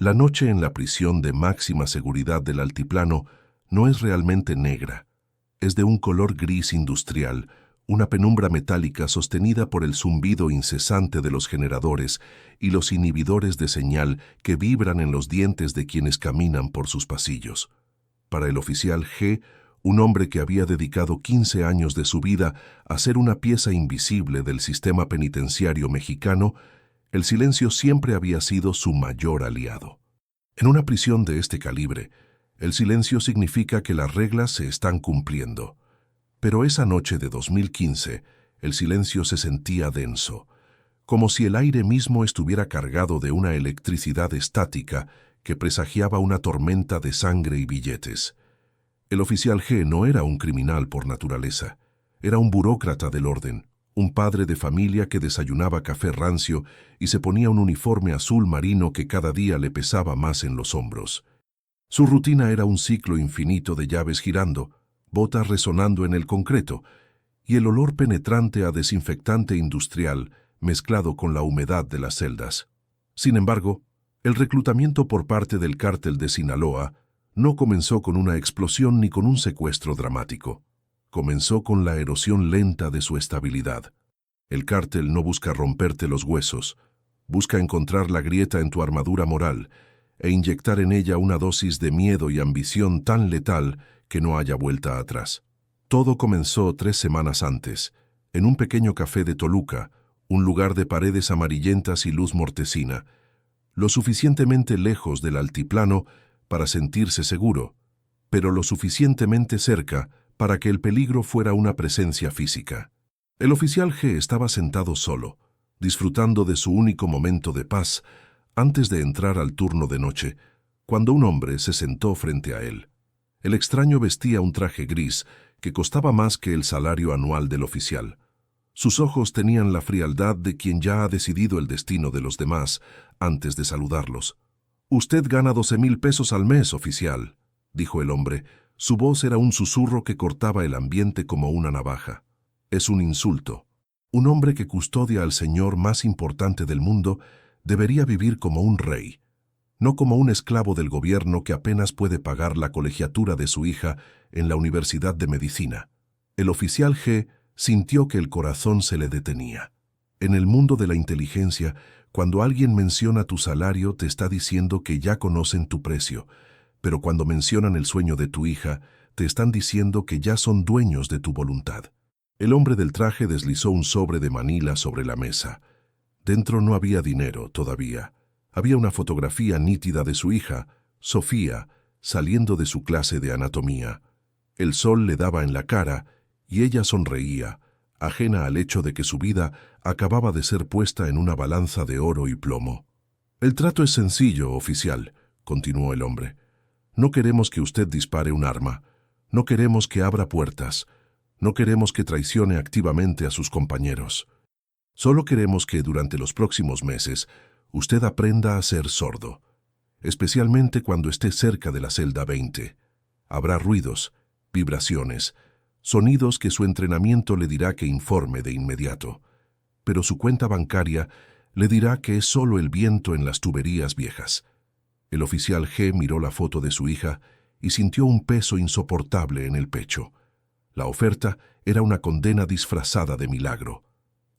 La noche en la prisión de máxima seguridad del altiplano no es realmente negra. Es de un color gris industrial, una penumbra metálica sostenida por el zumbido incesante de los generadores y los inhibidores de señal que vibran en los dientes de quienes caminan por sus pasillos. Para el oficial G, un hombre que había dedicado 15 años de su vida a ser una pieza invisible del sistema penitenciario mexicano, el silencio siempre había sido su mayor aliado. En una prisión de este calibre, el silencio significa que las reglas se están cumpliendo. Pero esa noche de 2015, el silencio se sentía denso, como si el aire mismo estuviera cargado de una electricidad estática que presagiaba una tormenta de sangre y billetes. El oficial G no era un criminal por naturaleza, era un burócrata del orden, un padre de familia que desayunaba café rancio y se ponía un uniforme azul marino que cada día le pesaba más en los hombros. Su rutina era un ciclo infinito de llaves girando, botas resonando en el concreto, y el olor penetrante a desinfectante industrial mezclado con la humedad de las celdas. Sin embargo, el reclutamiento por parte del cártel de Sinaloa no comenzó con una explosión ni con un secuestro dramático. Comenzó con la erosión lenta de su estabilidad. El cártel no busca romperte los huesos, busca encontrar la grieta en tu armadura moral e inyectar en ella una dosis de miedo y ambición tan letal que no haya vuelta atrás. Todo comenzó 3 semanas antes, en un pequeño café de Toluca, un lugar de paredes amarillentas y luz mortecina, lo suficientemente lejos del altiplano para sentirse seguro, pero lo suficientemente cerca para que el peligro fuera una presencia física. El oficial G estaba sentado solo, disfrutando de su único momento de paz antes de entrar al turno de noche, cuando un hombre se sentó frente a él. El extraño vestía un traje gris que costaba más que el salario anual del oficial. Sus ojos tenían la frialdad de quien ya ha decidido el destino de los demás antes de saludarlos. «Usted gana 12,000 pesos al mes, oficial», dijo el hombre. Su voz era un susurro que cortaba el ambiente como una navaja. Es un insulto. Un hombre que custodia al señor más importante del mundo debería vivir como un rey, no como un esclavo del gobierno que apenas puede pagar la colegiatura de su hija en la Universidad de Medicina. El oficial G sintió que el corazón se le detenía. En el mundo de la inteligencia, cuando alguien menciona tu salario, te está diciendo que ya conocen tu precio, pero cuando mencionan el sueño de tu hija, te están diciendo que ya son dueños de tu voluntad. El hombre del traje deslizó un sobre de manila sobre la mesa. Dentro no había dinero todavía. Había una fotografía nítida de su hija, Sofía, saliendo de su clase de anatomía. El sol le daba en la cara y ella sonreía, ajena al hecho de que su vida acababa de ser puesta en una balanza de oro y plomo. «El trato es sencillo, oficial», continuó el hombre. «No queremos que usted dispare un arma. No queremos que abra puertas. No queremos que traicione activamente a sus compañeros. Solo queremos que durante los próximos meses usted aprenda a ser sordo, especialmente cuando esté cerca de la celda 20. Habrá ruidos, vibraciones, sonidos que su entrenamiento le dirá que informe de inmediato, pero su cuenta bancaria le dirá que es solo el viento en las tuberías viejas». El oficial G miró la foto de su hija y sintió un peso insoportable en el pecho. La oferta era una condena disfrazada de milagro.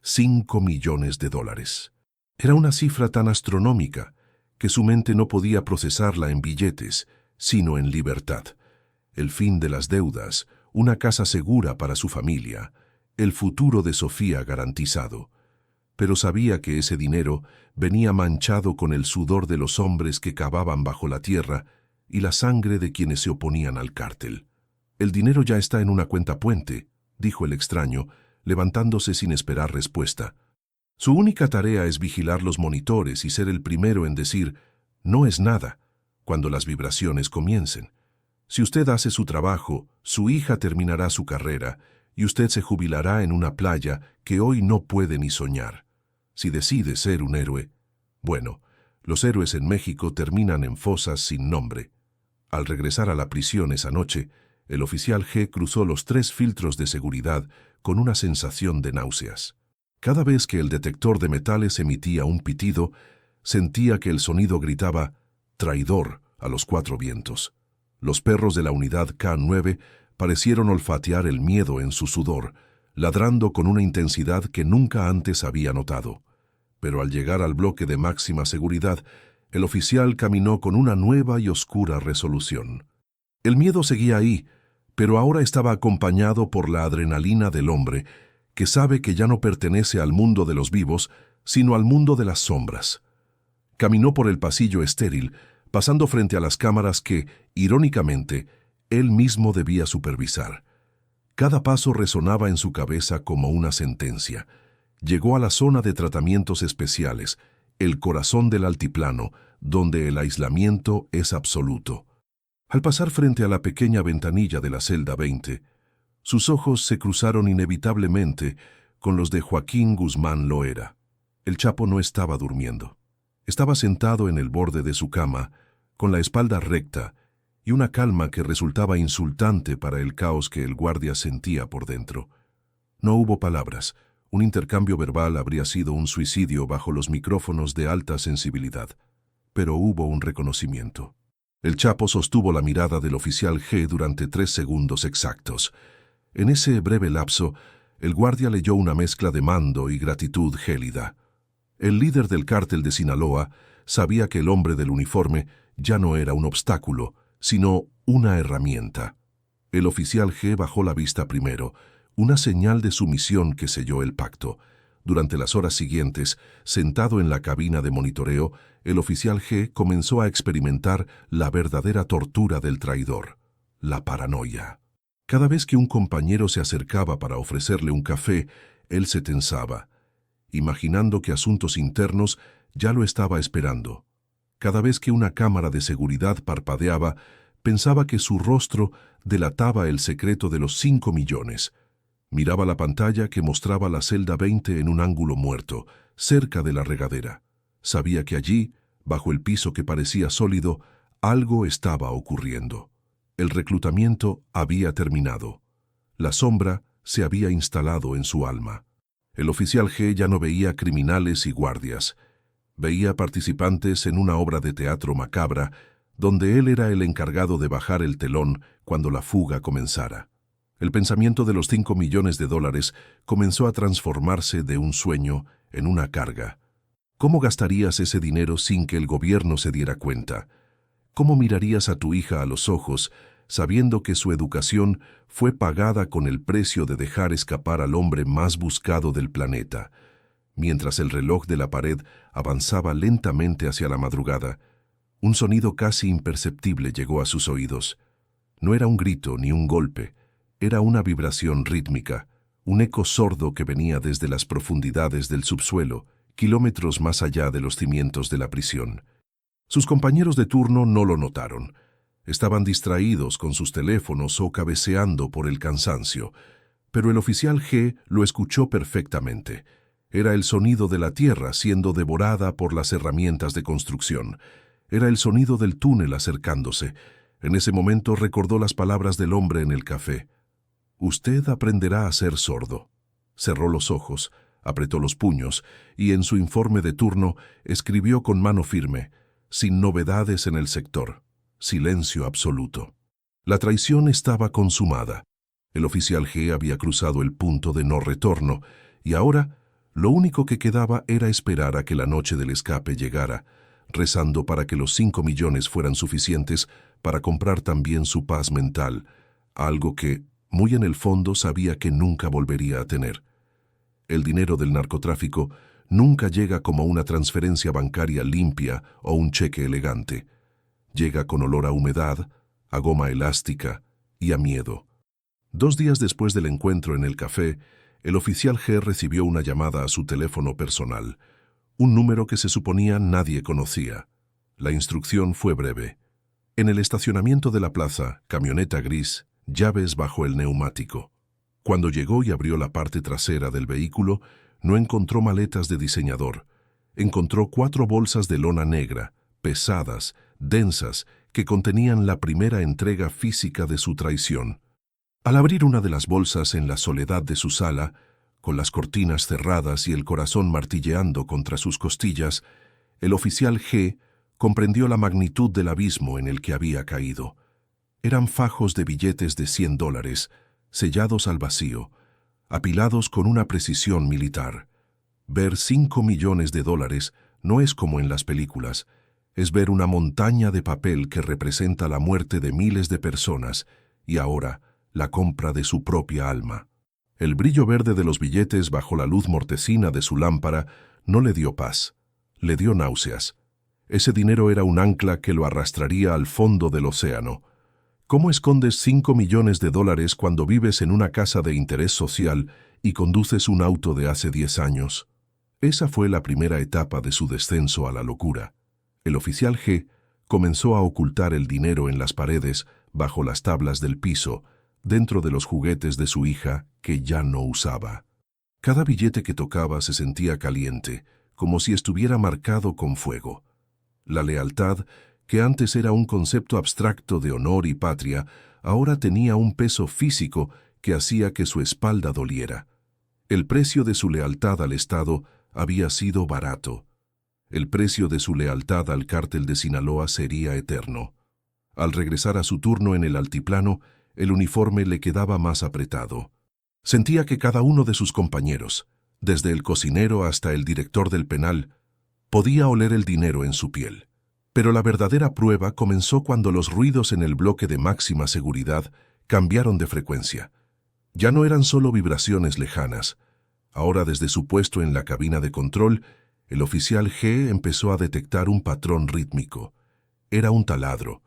$5 millones. Era una cifra tan astronómica que su mente no podía procesarla en billetes, sino en libertad. El fin de las deudas, una casa segura para su familia, el futuro de Sofía garantizado. Pero sabía que ese dinero venía manchado con el sudor de los hombres que cavaban bajo la tierra y la sangre de quienes se oponían al cártel. «El dinero ya está en una cuenta puente», dijo el extraño, levantándose sin esperar respuesta. «Su única tarea es vigilar los monitores y ser el primero en decir «no es nada» cuando las vibraciones comiencen. Si usted hace su trabajo, su hija terminará su carrera y usted se jubilará en una playa que hoy no puede ni soñar. Si decide ser un héroe, bueno, los héroes en México terminan en fosas sin nombre». Al regresar a la prisión esa noche, el oficial G cruzó los 3 filtros de seguridad con una sensación de náuseas. Cada vez que el detector de metales emitía un pitido, sentía que el sonido gritaba traidor a los cuatro vientos. Los perros de la unidad K9 parecieron olfatear el miedo en su sudor, ladrando con una intensidad que nunca antes había notado. Pero al llegar al bloque de máxima seguridad, el oficial caminó con una nueva y oscura resolución. El miedo seguía ahí, pero ahora estaba acompañado por la adrenalina del hombre, que sabe que ya no pertenece al mundo de los vivos, sino al mundo de las sombras. Caminó por el pasillo estéril, pasando frente a las cámaras que, irónicamente, él mismo debía supervisar. Cada paso resonaba en su cabeza como una sentencia. Llegó a la zona de tratamientos especiales, el corazón del altiplano, donde el aislamiento es absoluto. Al pasar frente a la pequeña ventanilla de la celda 20, sus ojos se cruzaron inevitablemente con los de Joaquín Guzmán Loera. El Chapo no estaba durmiendo. Estaba sentado en el borde de su cama, con la espalda recta y una calma que resultaba insultante para el caos que el guardia sentía por dentro. No hubo palabras. Un intercambio verbal habría sido un suicidio bajo los micrófonos de alta sensibilidad. Pero hubo un reconocimiento. El Chapo sostuvo la mirada del oficial G durante 3 segundos exactos. En ese breve lapso, el guardia leyó una mezcla de mando y gratitud gélida. El líder del cártel de Sinaloa sabía que el hombre del uniforme ya no era un obstáculo, sino una herramienta. El oficial G bajó la vista primero, una señal de sumisión que selló el pacto. Durante las horas siguientes, sentado en la cabina de monitoreo, el oficial G comenzó a experimentar la verdadera tortura del traidor, la paranoia. Cada vez que un compañero se acercaba para ofrecerle un café, él se tensaba, imaginando que asuntos internos ya lo estaba esperando. Cada vez que una cámara de seguridad parpadeaba, pensaba que su rostro delataba el secreto de los 5 millones. Miraba la pantalla que mostraba la celda 20 en un ángulo muerto, cerca de la regadera. Sabía que allí, bajo el piso que parecía sólido, algo estaba ocurriendo. El reclutamiento había terminado. La sombra se había instalado en su alma. El oficial G ya no veía criminales y guardias. Veía participantes en una obra de teatro macabra, donde él era el encargado de bajar el telón cuando la fuga comenzara. El pensamiento de los 5 millones de dólares comenzó a transformarse de un sueño en una carga. ¿Cómo gastarías ese dinero sin que el gobierno se diera cuenta? ¿Cómo mirarías a tu hija a los ojos, sabiendo que su educación fue pagada con el precio de dejar escapar al hombre más buscado del planeta? Mientras el reloj de la pared avanzaba lentamente hacia la madrugada, un sonido casi imperceptible llegó a sus oídos. No era un grito ni un golpe, era una vibración rítmica, un eco sordo que venía desde las profundidades del subsuelo, kilómetros más allá de los cimientos de la prisión. Sus compañeros de turno no lo notaron. Estaban distraídos con sus teléfonos o cabeceando por el cansancio, pero el oficial G lo escuchó perfectamente. Era el sonido de la tierra siendo devorada por las herramientas de construcción. Era el sonido del túnel acercándose. En ese momento recordó las palabras del hombre en el café. «Usted aprenderá a ser sordo». Cerró los ojos, apretó los puños y en su informe de turno escribió con mano firme: «Sin novedades en el sector. Silencio absoluto». La traición estaba consumada. El oficial G había cruzado el punto de no retorno y ahora lo único que quedaba era esperar a que la noche del escape llegara, rezando para que los 5 millones fueran suficientes para comprar también su paz mental, algo que, muy en el fondo, sabía que nunca volvería a tener. El dinero del narcotráfico nunca llega como una transferencia bancaria limpia o un cheque elegante. Llega con olor a humedad, a goma elástica y a miedo. 2 días después del encuentro en el café, el oficial G recibió una llamada a su teléfono personal, un número que se suponía nadie conocía. La instrucción fue breve. En el estacionamiento de la plaza, camioneta gris, llaves bajo el neumático. Cuando llegó y abrió la parte trasera del vehículo, no encontró maletas de diseñador. Encontró 4 bolsas de lona negra, pesadas, densas, que contenían la primera entrega física de su traición. Al abrir una de las bolsas en la soledad de su sala, con las cortinas cerradas y el corazón martilleando contra sus costillas, el oficial G comprendió la magnitud del abismo en el que había caído. Eran fajos de billetes de $100, sellados al vacío, apilados con una precisión militar. Ver $5 millones no es como en las películas, es ver una montaña de papel que representa la muerte de miles de personas y ahora la compra de su propia alma. El brillo verde de los billetes bajo la luz mortecina de su lámpara no le dio paz, le dio náuseas. Ese dinero era un ancla que lo arrastraría al fondo del océano. ¿Cómo escondes $5 millones cuando vives en una casa de interés social y conduces un auto de hace 10 años? Esa fue la primera etapa de su descenso a la locura. El oficial G comenzó a ocultar el dinero en las paredes, bajo las tablas del piso, dentro de los juguetes de su hija que ya no usaba. Cada billete que tocaba se sentía caliente, como si estuviera marcado con fuego. La lealtad, que antes era un concepto abstracto de honor y patria, ahora tenía un peso físico que hacía que su espalda doliera. El precio de su lealtad al Estado había sido barato. El precio de su lealtad al cártel de Sinaloa sería eterno. Al regresar a su turno en el altiplano, el uniforme le quedaba más apretado. Sentía que cada uno de sus compañeros, desde el cocinero hasta el director del penal, podía oler el dinero en su piel. Pero la verdadera prueba comenzó cuando los ruidos en el bloque de máxima seguridad cambiaron de frecuencia. Ya no eran solo vibraciones lejanas. Ahora, desde su puesto en la cabina de control, el oficial G empezó a detectar un patrón rítmico. Era un taladro,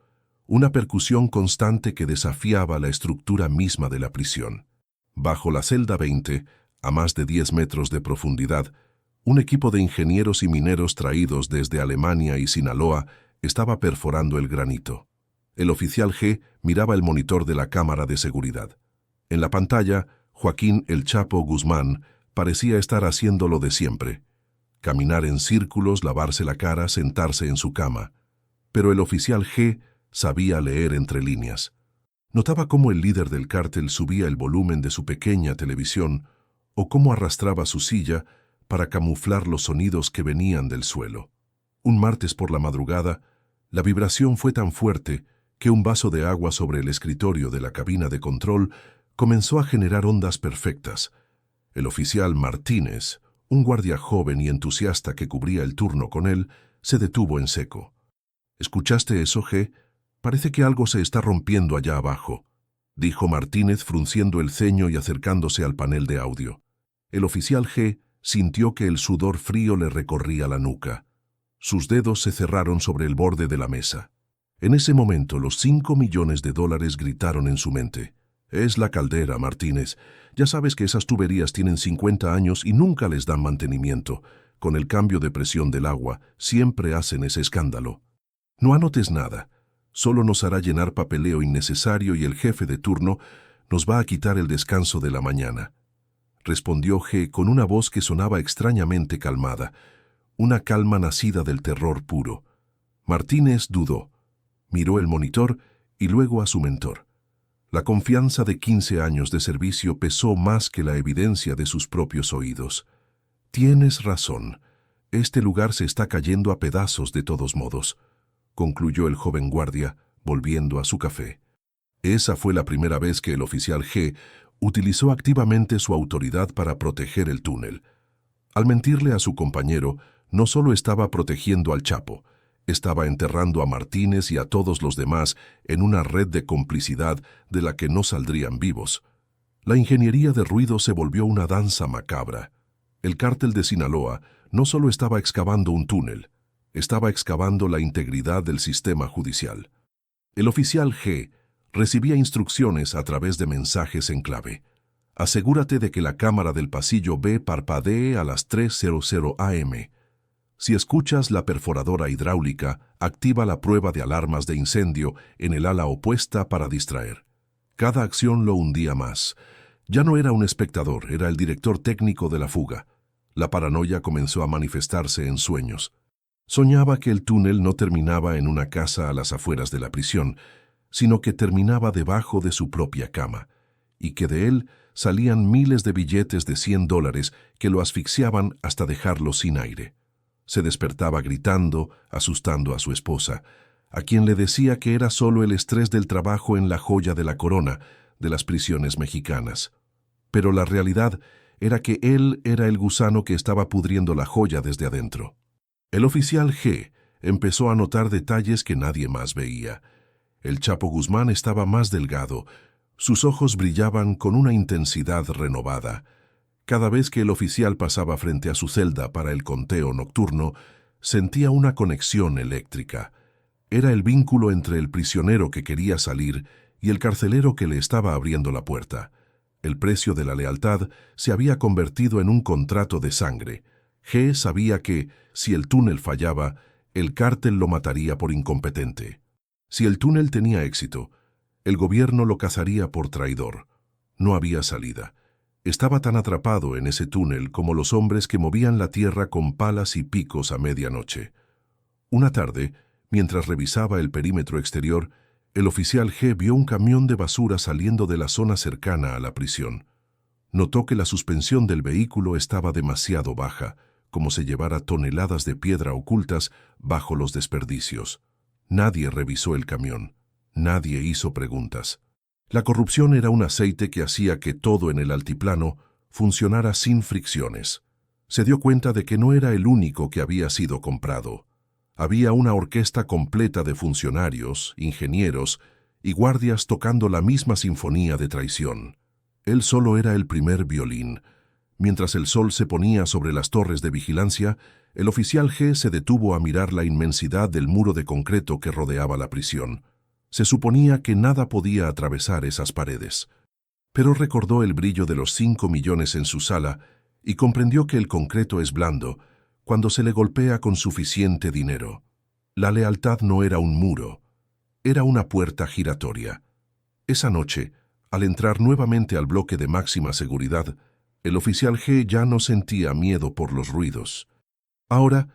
una percusión constante que desafiaba la estructura misma de la prisión. Bajo la celda 20, a más de 10 metros de profundidad, un equipo de ingenieros y mineros traídos desde Alemania y Sinaloa estaba perforando el granito. El oficial G miraba el monitor de la cámara de seguridad. En la pantalla, Joaquín El Chapo Guzmán parecía estar haciendo lo de siempre: caminar en círculos, lavarse la cara, sentarse en su cama. Pero el oficial G sabía leer entre líneas. Notaba cómo el líder del cártel subía el volumen de su pequeña televisión o cómo arrastraba su silla para camuflar los sonidos que venían del suelo. Un martes por la madrugada, la vibración fue tan fuerte que un vaso de agua sobre el escritorio de la cabina de control comenzó a generar ondas perfectas. El oficial Martínez, un guardia joven y entusiasta que cubría el turno con él, se detuvo en seco. «¿Escuchaste eso, G? Parece que algo se está rompiendo allá abajo», dijo Martínez frunciendo el ceño y acercándose al panel de audio. El oficial G sintió que el sudor frío le recorría la nuca. Sus dedos se cerraron sobre el borde de la mesa. En ese momento, los $5 millones gritaron en su mente. «Es la caldera, Martínez. Ya sabes que esas tuberías tienen 50 años y nunca les dan mantenimiento. Con el cambio de presión del agua, siempre hacen ese escándalo. No anotes nada. Solo nos hará llenar papeleo innecesario y el jefe de turno nos va a quitar el descanso de la mañana», respondió G con una voz que sonaba extrañamente calmada, una calma nacida del terror puro. Martínez dudó, miró el monitor y luego a su mentor. La confianza de 15 años de servicio pesó más que la evidencia de sus propios oídos. «Tienes razón. Este lugar se está cayendo a pedazos de todos modos», concluyó el joven guardia, volviendo a su café. Esa fue la primera vez que el oficial G utilizó activamente su autoridad para proteger el túnel. Al mentirle a su compañero, no solo estaba protegiendo al Chapo, estaba enterrando a Martínez y a todos los demás en una red de complicidad de la que no saldrían vivos. La ingeniería de ruido se volvió una danza macabra. El cártel de Sinaloa no solo estaba excavando un túnel, estaba excavando la integridad del sistema judicial. El oficial G recibía instrucciones a través de mensajes en clave. «Asegúrate de que la cámara del pasillo B parpadee a las 3:00 am. Si escuchas la perforadora hidráulica, activa la prueba de alarmas de incendio en el ala opuesta para distraer». Cada acción lo hundía más. Ya no era un espectador, era el director técnico de la fuga. La paranoia comenzó a manifestarse en sueños. Soñaba que el túnel no terminaba en una casa a las afueras de la prisión, sino que terminaba debajo de su propia cama, y que de él salían miles de billetes de $100 que lo asfixiaban hasta dejarlo sin aire. Se despertaba gritando, asustando a su esposa, a quien le decía que era solo el estrés del trabajo en la joya de la corona de las prisiones mexicanas. Pero la realidad era que él era el gusano que estaba pudriendo la joya desde adentro. El oficial G empezó a notar detalles que nadie más veía. El Chapo Guzmán estaba más delgado, sus ojos brillaban con una intensidad renovada. Cada vez que el oficial pasaba frente a su celda para el conteo nocturno, sentía una conexión eléctrica. Era el vínculo entre el prisionero que quería salir y el carcelero que le estaba abriendo la puerta. El precio de la lealtad se había convertido en un contrato de sangre. G sabía que, si el túnel fallaba, el cártel lo mataría por incompetente. Si el túnel tenía éxito, el gobierno lo cazaría por traidor. No había salida. Estaba tan atrapado en ese túnel como los hombres que movían la tierra con palas y picos a medianoche. Una tarde, mientras revisaba el perímetro exterior, el oficial G vio un camión de basura saliendo de la zona cercana a la prisión. Notó que la suspensión del vehículo estaba demasiado baja, como si llevara toneladas de piedra ocultas bajo los desperdicios. Nadie revisó el camión. Nadie hizo preguntas. La corrupción era un aceite que hacía que todo en el altiplano funcionara sin fricciones. Se dio cuenta de que no era el único que había sido comprado. Había una orquesta completa de funcionarios, ingenieros y guardias tocando la misma sinfonía de traición. Él solo era el primer violín. Mientras el sol se ponía sobre las torres de vigilancia, el oficial G se detuvo a mirar la inmensidad del muro de concreto que rodeaba la prisión. Se suponía que nada podía atravesar esas paredes. Pero recordó el brillo de los 5 millones en su sala y comprendió que el concreto es blando cuando se le golpea con suficiente dinero. La lealtad no era un muro, era una puerta giratoria. Esa noche, al entrar nuevamente al bloque de máxima seguridad, el oficial G ya no sentía miedo por los ruidos. Ahora,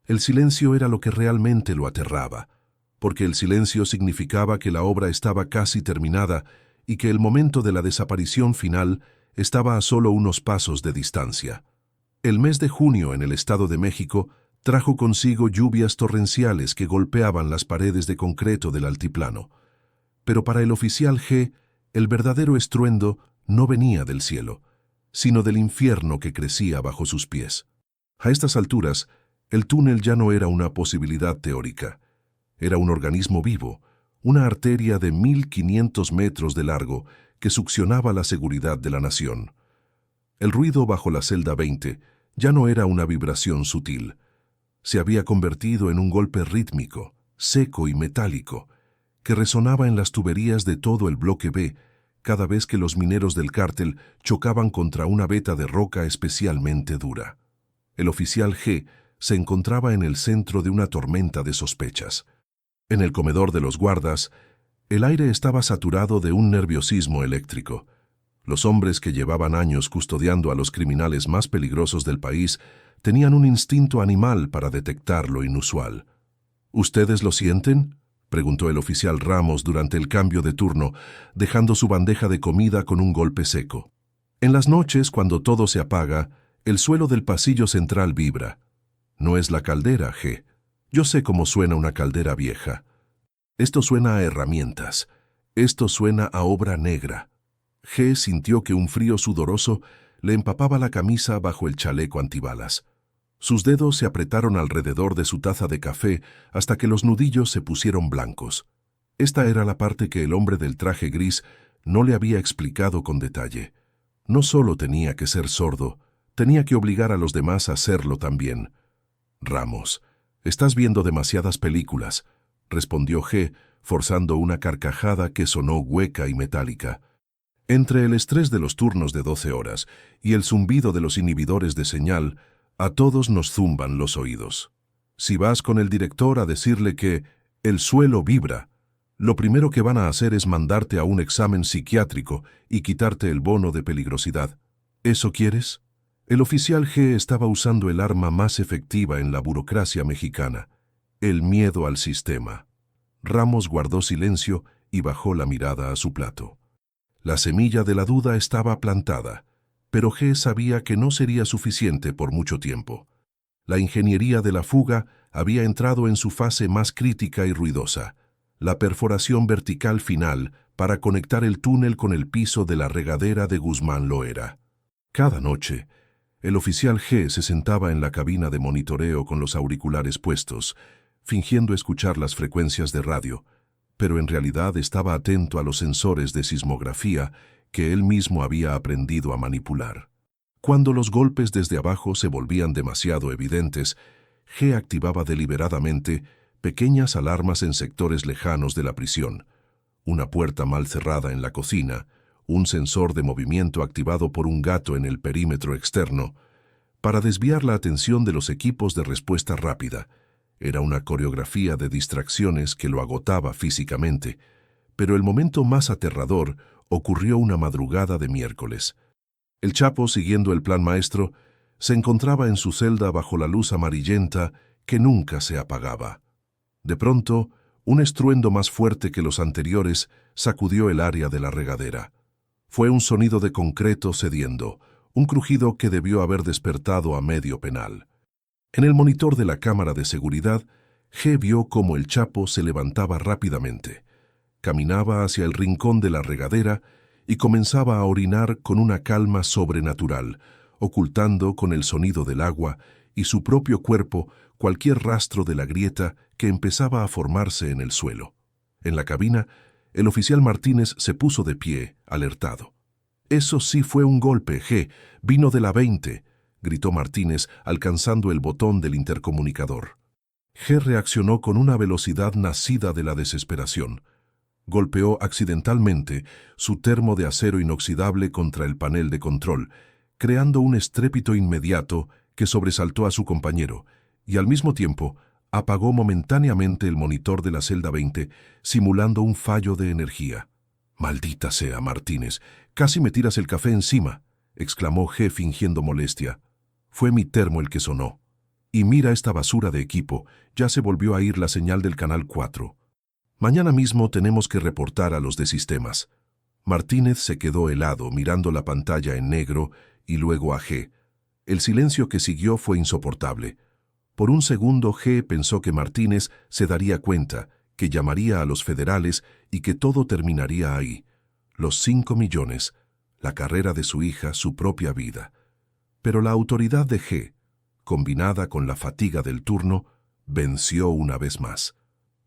el silencio era lo que realmente lo aterraba, porque el silencio significaba que la obra estaba casi terminada y que el momento de la desaparición final estaba a solo unos pasos de distancia. El mes de junio en el Estado de México trajo consigo lluvias torrenciales que golpeaban las paredes de concreto del altiplano. Pero para el oficial G, el verdadero estruendo no venía del cielo, sino del infierno que crecía bajo sus pies. A estas alturas, el túnel ya no era una posibilidad teórica. Era un organismo vivo, una arteria de 1500 metros de largo que succionaba la seguridad de la nación. El ruido bajo la celda 20 ya no era una vibración sutil. Se había convertido en un golpe rítmico, seco y metálico, que resonaba en las tuberías de todo el bloque B cada vez que los mineros del cártel chocaban contra una veta de roca especialmente dura. El oficial G se encontraba en el centro de una tormenta de sospechas. En el comedor de los guardas, el aire estaba saturado de un nerviosismo eléctrico. Los hombres que llevaban años custodiando a los criminales más peligrosos del país tenían un instinto animal para detectar lo inusual. ¿Ustedes lo sienten?, preguntó el oficial Ramos durante el cambio de turno, dejando su bandeja de comida con un golpe seco. En las noches, cuando todo se apaga, el suelo del pasillo central vibra. No es la caldera, G. Yo sé cómo suena una caldera vieja. Esto suena a herramientas. Esto suena a obra negra. G sintió que un frío sudoroso le empapaba la camisa bajo el chaleco antibalas. Sus dedos se apretaron alrededor de su taza de café hasta que los nudillos se pusieron blancos. Esta era la parte que el hombre del traje gris no le había explicado con detalle. No solo tenía que ser sordo, tenía que obligar a los demás a hacerlo también. Ramos, estás viendo demasiadas películas, respondió G, forzando una carcajada que sonó hueca y metálica. Entre el estrés de los turnos de 12 horas y el zumbido de los inhibidores de señal, a todos nos zumban los oídos. Si vas con el director a decirle que el suelo vibra, lo primero que van a hacer es mandarte a un examen psiquiátrico y quitarte el bono de peligrosidad. ¿Eso quieres? El oficial G estaba usando el arma más efectiva en la burocracia mexicana, el miedo al sistema. Ramos guardó silencio y bajó la mirada a su plato. La semilla de la duda estaba plantada, pero G sabía que no sería suficiente por mucho tiempo. La ingeniería de la fuga había entrado en su fase más crítica y ruidosa, la perforación vertical final para conectar el túnel con el piso de la regadera de Guzmán Loera. Cada noche, el oficial G se sentaba en la cabina de monitoreo con los auriculares puestos, fingiendo escuchar las frecuencias de radio, pero en realidad estaba atento a los sensores de sismografía que él mismo había aprendido a manipular. Cuando los golpes desde abajo se volvían demasiado evidentes, G activaba deliberadamente pequeñas alarmas en sectores lejanos de la prisión, una puerta mal cerrada en la cocina, un sensor de movimiento activado por un gato en el perímetro externo, para desviar la atención de los equipos de respuesta rápida. Era una coreografía de distracciones que lo agotaba físicamente, pero el momento más aterrador ocurrió una madrugada de miércoles. El Chapo, siguiendo el plan maestro, se encontraba en su celda bajo la luz amarillenta que nunca se apagaba. De pronto, un estruendo más fuerte que los anteriores sacudió el área de la regadera. Fue un sonido de concreto cediendo, un crujido que debió haber despertado a medio penal. En el monitor de la cámara de seguridad, G vio cómo el Chapo se levantaba rápidamente. Caminaba hacia el rincón de la regadera y comenzaba a orinar con una calma sobrenatural, ocultando con el sonido del agua y su propio cuerpo cualquier rastro de la grieta que empezaba a formarse en el suelo. En la cabina, el oficial Martínez se puso de pie, alertado. «Eso sí fue un golpe, G. Vino de la 20», gritó Martínez, alcanzando el botón del intercomunicador. G reaccionó con una velocidad nacida de la desesperación. Golpeó accidentalmente su termo de acero inoxidable contra el panel de control, creando un estrépito inmediato que sobresaltó a su compañero, y al mismo tiempo apagó momentáneamente el monitor de la celda 20, simulando un fallo de energía. «Maldita sea, Martínez, casi me tiras el café encima», exclamó G fingiendo molestia. «Fue mi termo el que sonó. Y mira esta basura de equipo, ya se volvió a ir la señal del canal 4. Mañana mismo tenemos que reportar a los de sistemas». Martínez se quedó helado mirando la pantalla en negro y luego a G. El silencio que siguió fue insoportable. Por un segundo G pensó que Martínez se daría cuenta, que llamaría a los federales y que todo terminaría ahí. Los 5 millones, la carrera de su hija, su propia vida. Pero la autoridad de G, combinada con la fatiga del turno, venció una vez más.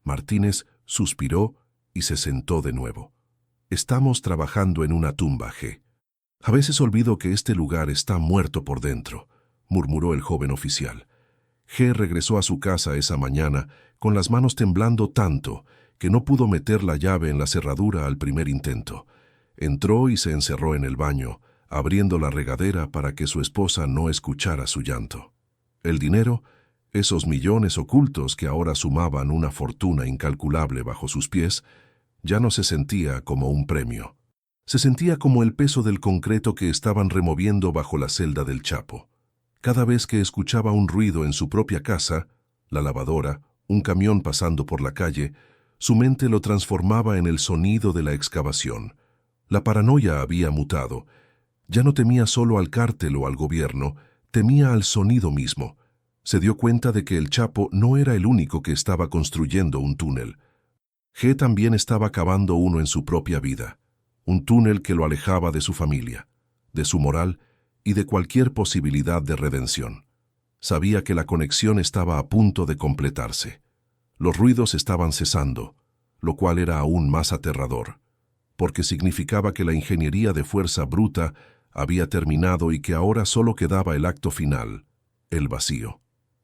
Martínez suspiró y se sentó de nuevo. «Estamos trabajando en una tumba, G. A veces olvido que este lugar está muerto por dentro», murmuró el joven oficial. G regresó a su casa esa mañana con las manos temblando tanto que no pudo meter la llave en la cerradura al primer intento. Entró y se encerró en el baño, abriendo la regadera para que su esposa no escuchara su llanto. El dinero, esos millones ocultos que ahora sumaban una fortuna incalculable bajo sus pies, ya no se sentía como un premio. Se sentía como el peso del concreto que estaban removiendo bajo la celda del Chapo. Cada vez que escuchaba un ruido en su propia casa, la lavadora, un camión pasando por la calle, su mente lo transformaba en el sonido de la excavación. La paranoia había mutado. Ya no temía solo al cártel o al gobierno, temía al sonido mismo. Se dio cuenta de que el Chapo no era el único que estaba construyendo un túnel. G también estaba cavando uno en su propia vida, un túnel que lo alejaba de su familia, de su moral y de cualquier posibilidad de redención. Sabía que la conexión estaba a punto de completarse. Los ruidos estaban cesando, lo cual era aún más aterrador, porque significaba que la ingeniería de fuerza bruta había terminado y que ahora solo quedaba el acto final, el vacío.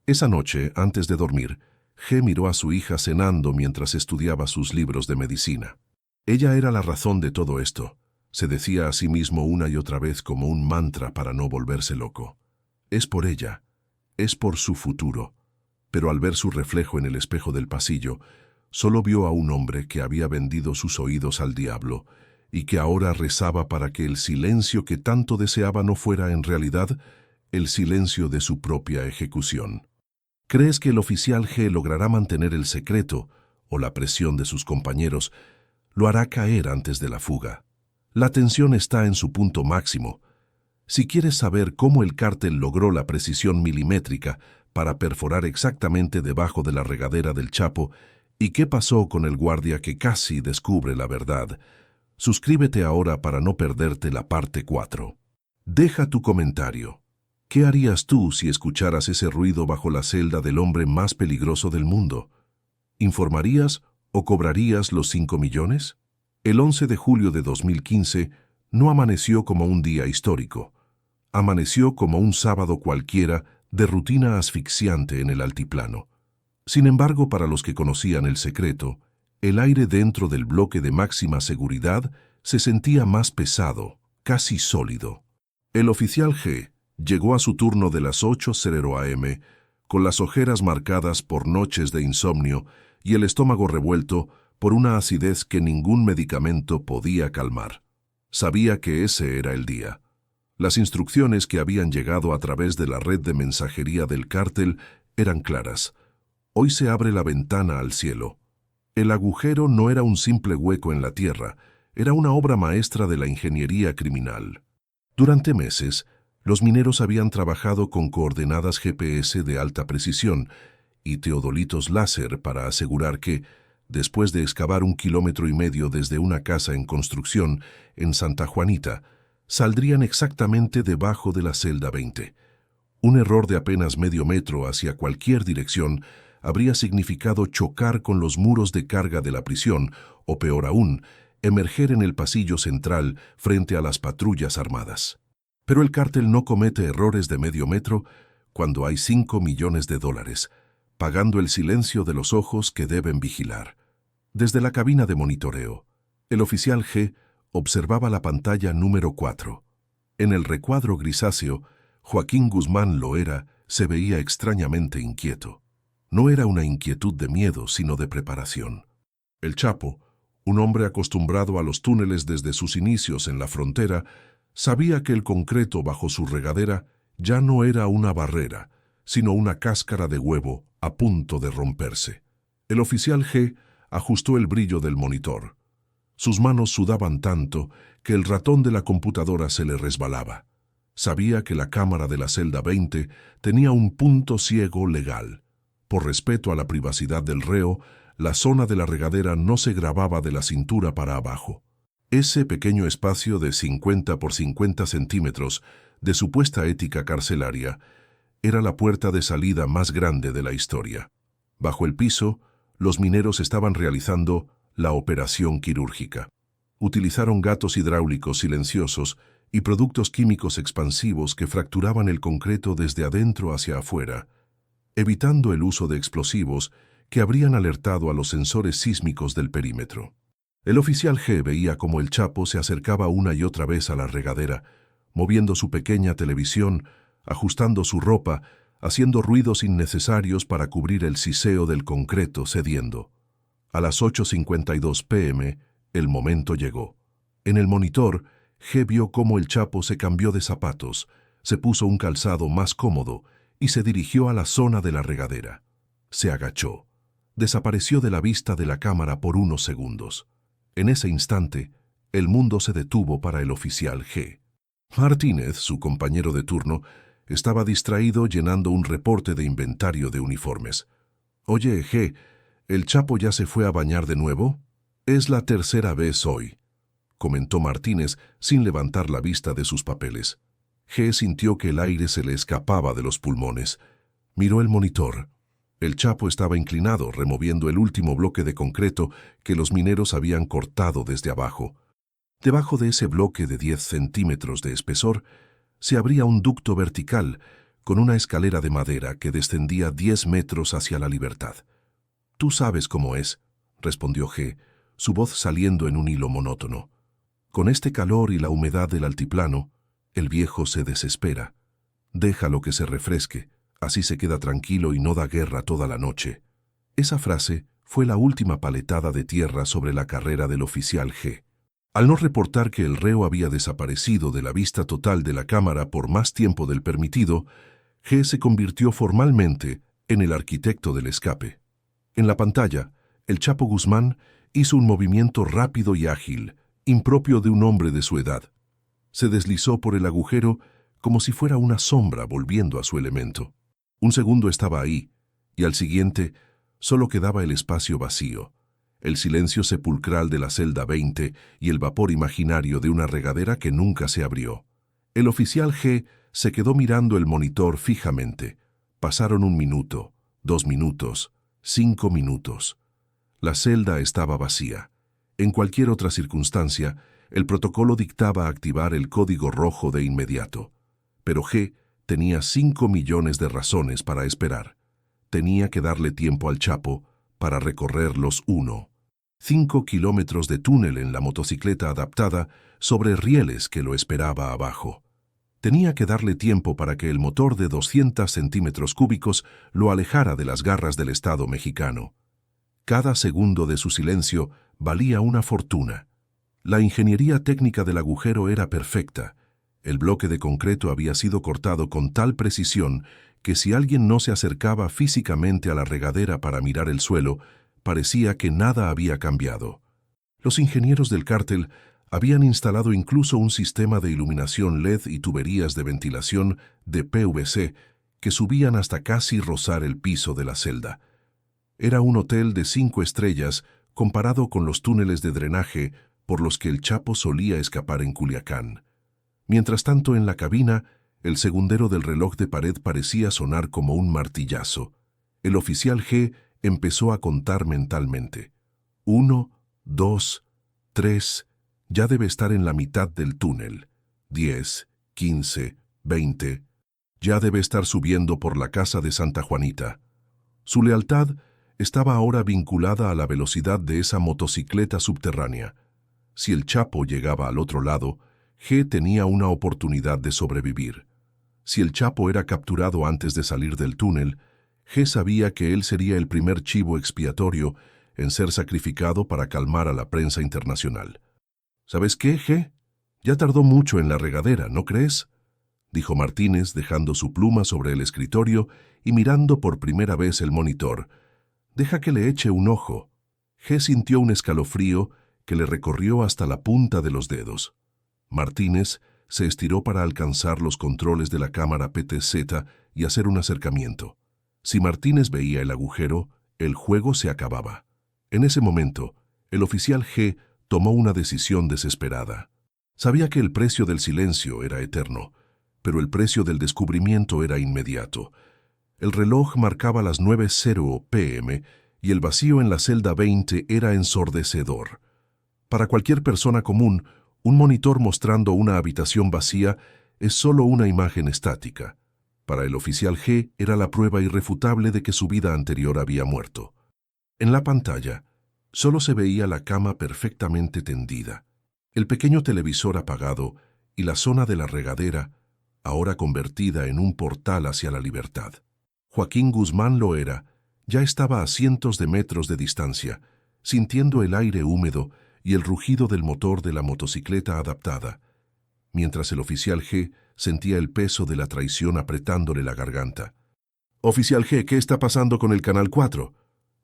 Esa noche, antes de dormir, G miró a su hija cenando mientras estudiaba sus libros de medicina. Ella era la razón de todo esto, se decía a sí mismo una y otra vez como un mantra para no volverse loco. Es por ella, es por su futuro. Pero al ver su reflejo en el espejo del pasillo, solo vio a un hombre que había vendido sus oídos al diablo y que ahora rezaba para que el silencio que tanto deseaba no fuera en realidad el silencio de su propia ejecución. ¿Crees que el oficial G logrará mantener el secreto o la presión de sus compañeros lo hará caer antes de la fuga? La tensión está en su punto máximo. Si quieres saber cómo el cártel logró la precisión milimétrica para perforar exactamente debajo de la regadera del Chapo y qué pasó con el guardia que casi descubre la verdad. Suscríbete ahora para no perderte la parte 4. Deja tu comentario. ¿Qué harías tú si escucharas ese ruido bajo la celda del hombre más peligroso del mundo? ¿Informarías o cobrarías los 5 millones? El 11 de julio de 2015 no amaneció como un día histórico. Amaneció como un sábado cualquiera de rutina asfixiante en el altiplano. Sin embargo, para los que conocían el secreto, el aire dentro del bloque de máxima seguridad se sentía más pesado, casi sólido. El oficial G llegó a su turno de las 8:00 am, con las ojeras marcadas por noches de insomnio y el estómago revuelto por una acidez que ningún medicamento podía calmar. Sabía que ese era el día. Las instrucciones que habían llegado a través de la red de mensajería del cártel eran claras. Hoy se abre la ventana al cielo. El agujero no era un simple hueco en la tierra, era una obra maestra de la ingeniería criminal. Durante meses, los mineros habían trabajado con coordenadas GPS de alta precisión y teodolitos láser para asegurar que, después de excavar 1,5 kilómetros desde una casa en construcción en Santa Juanita, saldrían exactamente debajo de la celda 20. Un error de apenas medio metro hacia cualquier dirección habría significado chocar con los muros de carga de la prisión o, peor aún, emerger en el pasillo central frente a las patrullas armadas. Pero el cártel no comete errores de medio metro cuando hay 5 millones de dólares, pagando el silencio de los ojos que deben vigilar. Desde la cabina de monitoreo, el oficial G observaba la pantalla número 4. En el recuadro grisáceo, Joaquín Guzmán Loera se veía extrañamente inquieto. No era una inquietud de miedo, sino de preparación. El Chapo, un hombre acostumbrado a los túneles desde sus inicios en la frontera, sabía que el concreto bajo su regadera ya no era una barrera, sino una cáscara de huevo a punto de romperse. El oficial G ajustó el brillo del monitor. Sus manos sudaban tanto que el ratón de la computadora se le resbalaba. Sabía que la cámara de la celda 20 tenía un punto ciego legal. Por respeto a la privacidad del reo, la zona de la regadera no se grababa de la cintura para abajo. Ese pequeño espacio de 50 por 50 centímetros de supuesta ética carcelaria era la puerta de salida más grande de la historia. Bajo el piso, los mineros estaban realizando la operación quirúrgica. Utilizaron gatos hidráulicos silenciosos y productos químicos expansivos que fracturaban el concreto desde adentro hacia afuera, evitando el uso de explosivos que habrían alertado a los sensores sísmicos del perímetro. El oficial G veía cómo el Chapo se acercaba una y otra vez a la regadera, moviendo su pequeña televisión, ajustando su ropa, haciendo ruidos innecesarios para cubrir el siseo del concreto cediendo. A las 8:52 p.m., el momento llegó. En el monitor, G vio cómo el Chapo se cambió de zapatos, se puso un calzado más cómodo y se dirigió a la zona de la regadera. Se agachó. Desapareció de la vista de la cámara por unos segundos. En ese instante, el mundo se detuvo para el oficial G. Martínez, su compañero de turno, estaba distraído llenando un reporte de inventario de uniformes. «Oye, G, ¿el Chapo ya se fue a bañar de nuevo?» «Es la tercera vez hoy», comentó Martínez sin levantar la vista de sus papeles. G sintió que el aire se le escapaba de los pulmones. Miró el monitor. El Chapo estaba inclinado, removiendo el último bloque de concreto que los mineros habían cortado desde abajo. Debajo de ese bloque de 10 centímetros de espesor, se abría un ducto vertical con una escalera de madera que descendía 10 metros hacia la libertad. «Tú sabes cómo es», respondió G, su voz saliendo en un hilo monótono. «Con este calor y la humedad del altiplano, el viejo se desespera. Déjalo que se refresque, así se queda tranquilo y no da guerra toda la noche». Esa frase fue la última paletada de tierra sobre la carrera del oficial G. Al no reportar que el reo había desaparecido de la vista total de la cámara por más tiempo del permitido, G se convirtió formalmente en el arquitecto del escape. En la pantalla, el Chapo Guzmán hizo un movimiento rápido y ágil, impropio de un hombre de su edad. Se deslizó por el agujero como si fuera una sombra volviendo a su elemento. Un segundo estaba ahí, y al siguiente solo quedaba el espacio vacío, el silencio sepulcral de la celda 20 y el vapor imaginario de una regadera que nunca se abrió. El oficial G se quedó mirando el monitor fijamente. Pasaron 1 minuto, 2 minutos, 5 minutos. La celda estaba vacía. En cualquier otra circunstancia, el protocolo dictaba activar el código rojo de inmediato. Pero G tenía 5 millones de razones para esperar. Tenía que darle tiempo al Chapo para recorrer los 5 kilómetros de túnel en la motocicleta adaptada sobre rieles que lo esperaba abajo. Tenía que darle tiempo para que el motor de 200 centímetros cúbicos lo alejara de las garras del Estado mexicano. Cada segundo de su silencio valía una fortuna. La ingeniería técnica del agujero era perfecta. El bloque de concreto había sido cortado con tal precisión que si alguien no se acercaba físicamente a la regadera para mirar el suelo, parecía que nada había cambiado. Los ingenieros del cártel habían instalado incluso un sistema de iluminación LED y tuberías de ventilación de PVC que subían hasta casi rozar el piso de la celda. Era un hotel de 5 estrellas comparado con los túneles de drenaje por los que el Chapo solía escapar en Culiacán. Mientras tanto, en la cabina, el segundero del reloj de pared parecía sonar como un martillazo. El oficial G empezó a contar mentalmente. 1, 2, 3, ya debe estar en la mitad del túnel. 10, 15, 20, ya debe estar subiendo por la casa de Santa Juanita. Su lealtad estaba ahora vinculada a la velocidad de esa motocicleta subterránea. Si el Chapo llegaba al otro lado, G tenía una oportunidad de sobrevivir. Si el Chapo era capturado antes de salir del túnel, G sabía que él sería el primer chivo expiatorio en ser sacrificado para calmar a la prensa internacional. ¿Sabes qué, G? Ya tardó mucho en la regadera, ¿no crees?, dijo Martínez, dejando su pluma sobre el escritorio y mirando por primera vez el monitor. Deja que le eche un ojo. G sintió un escalofrío que le recorrió hasta la punta de los dedos. Martínez se estiró para alcanzar los controles de la cámara PTZ y hacer un acercamiento. Si Martínez veía el agujero, el juego se acababa. En ese momento, el oficial G tomó una decisión desesperada. Sabía que el precio del silencio era eterno, pero el precio del descubrimiento era inmediato. El reloj marcaba las 9:00 p.m. y el vacío en la celda 20 era ensordecedor. Para cualquier persona común, un monitor mostrando una habitación vacía es solo una imagen estática. Para el oficial G era la prueba irrefutable de que su vida anterior había muerto. En la pantalla, solo se veía la cama perfectamente tendida, el pequeño televisor apagado y la zona de la regadera, ahora convertida en un portal hacia la libertad. Joaquín Guzmán Loera ya estaba a cientos de metros de distancia, sintiendo el aire húmedo y el rugido del motor de la motocicleta adaptada, mientras el oficial G sentía el peso de la traición apretándole la garganta. «Oficial G, ¿qué está pasando con el Canal 4?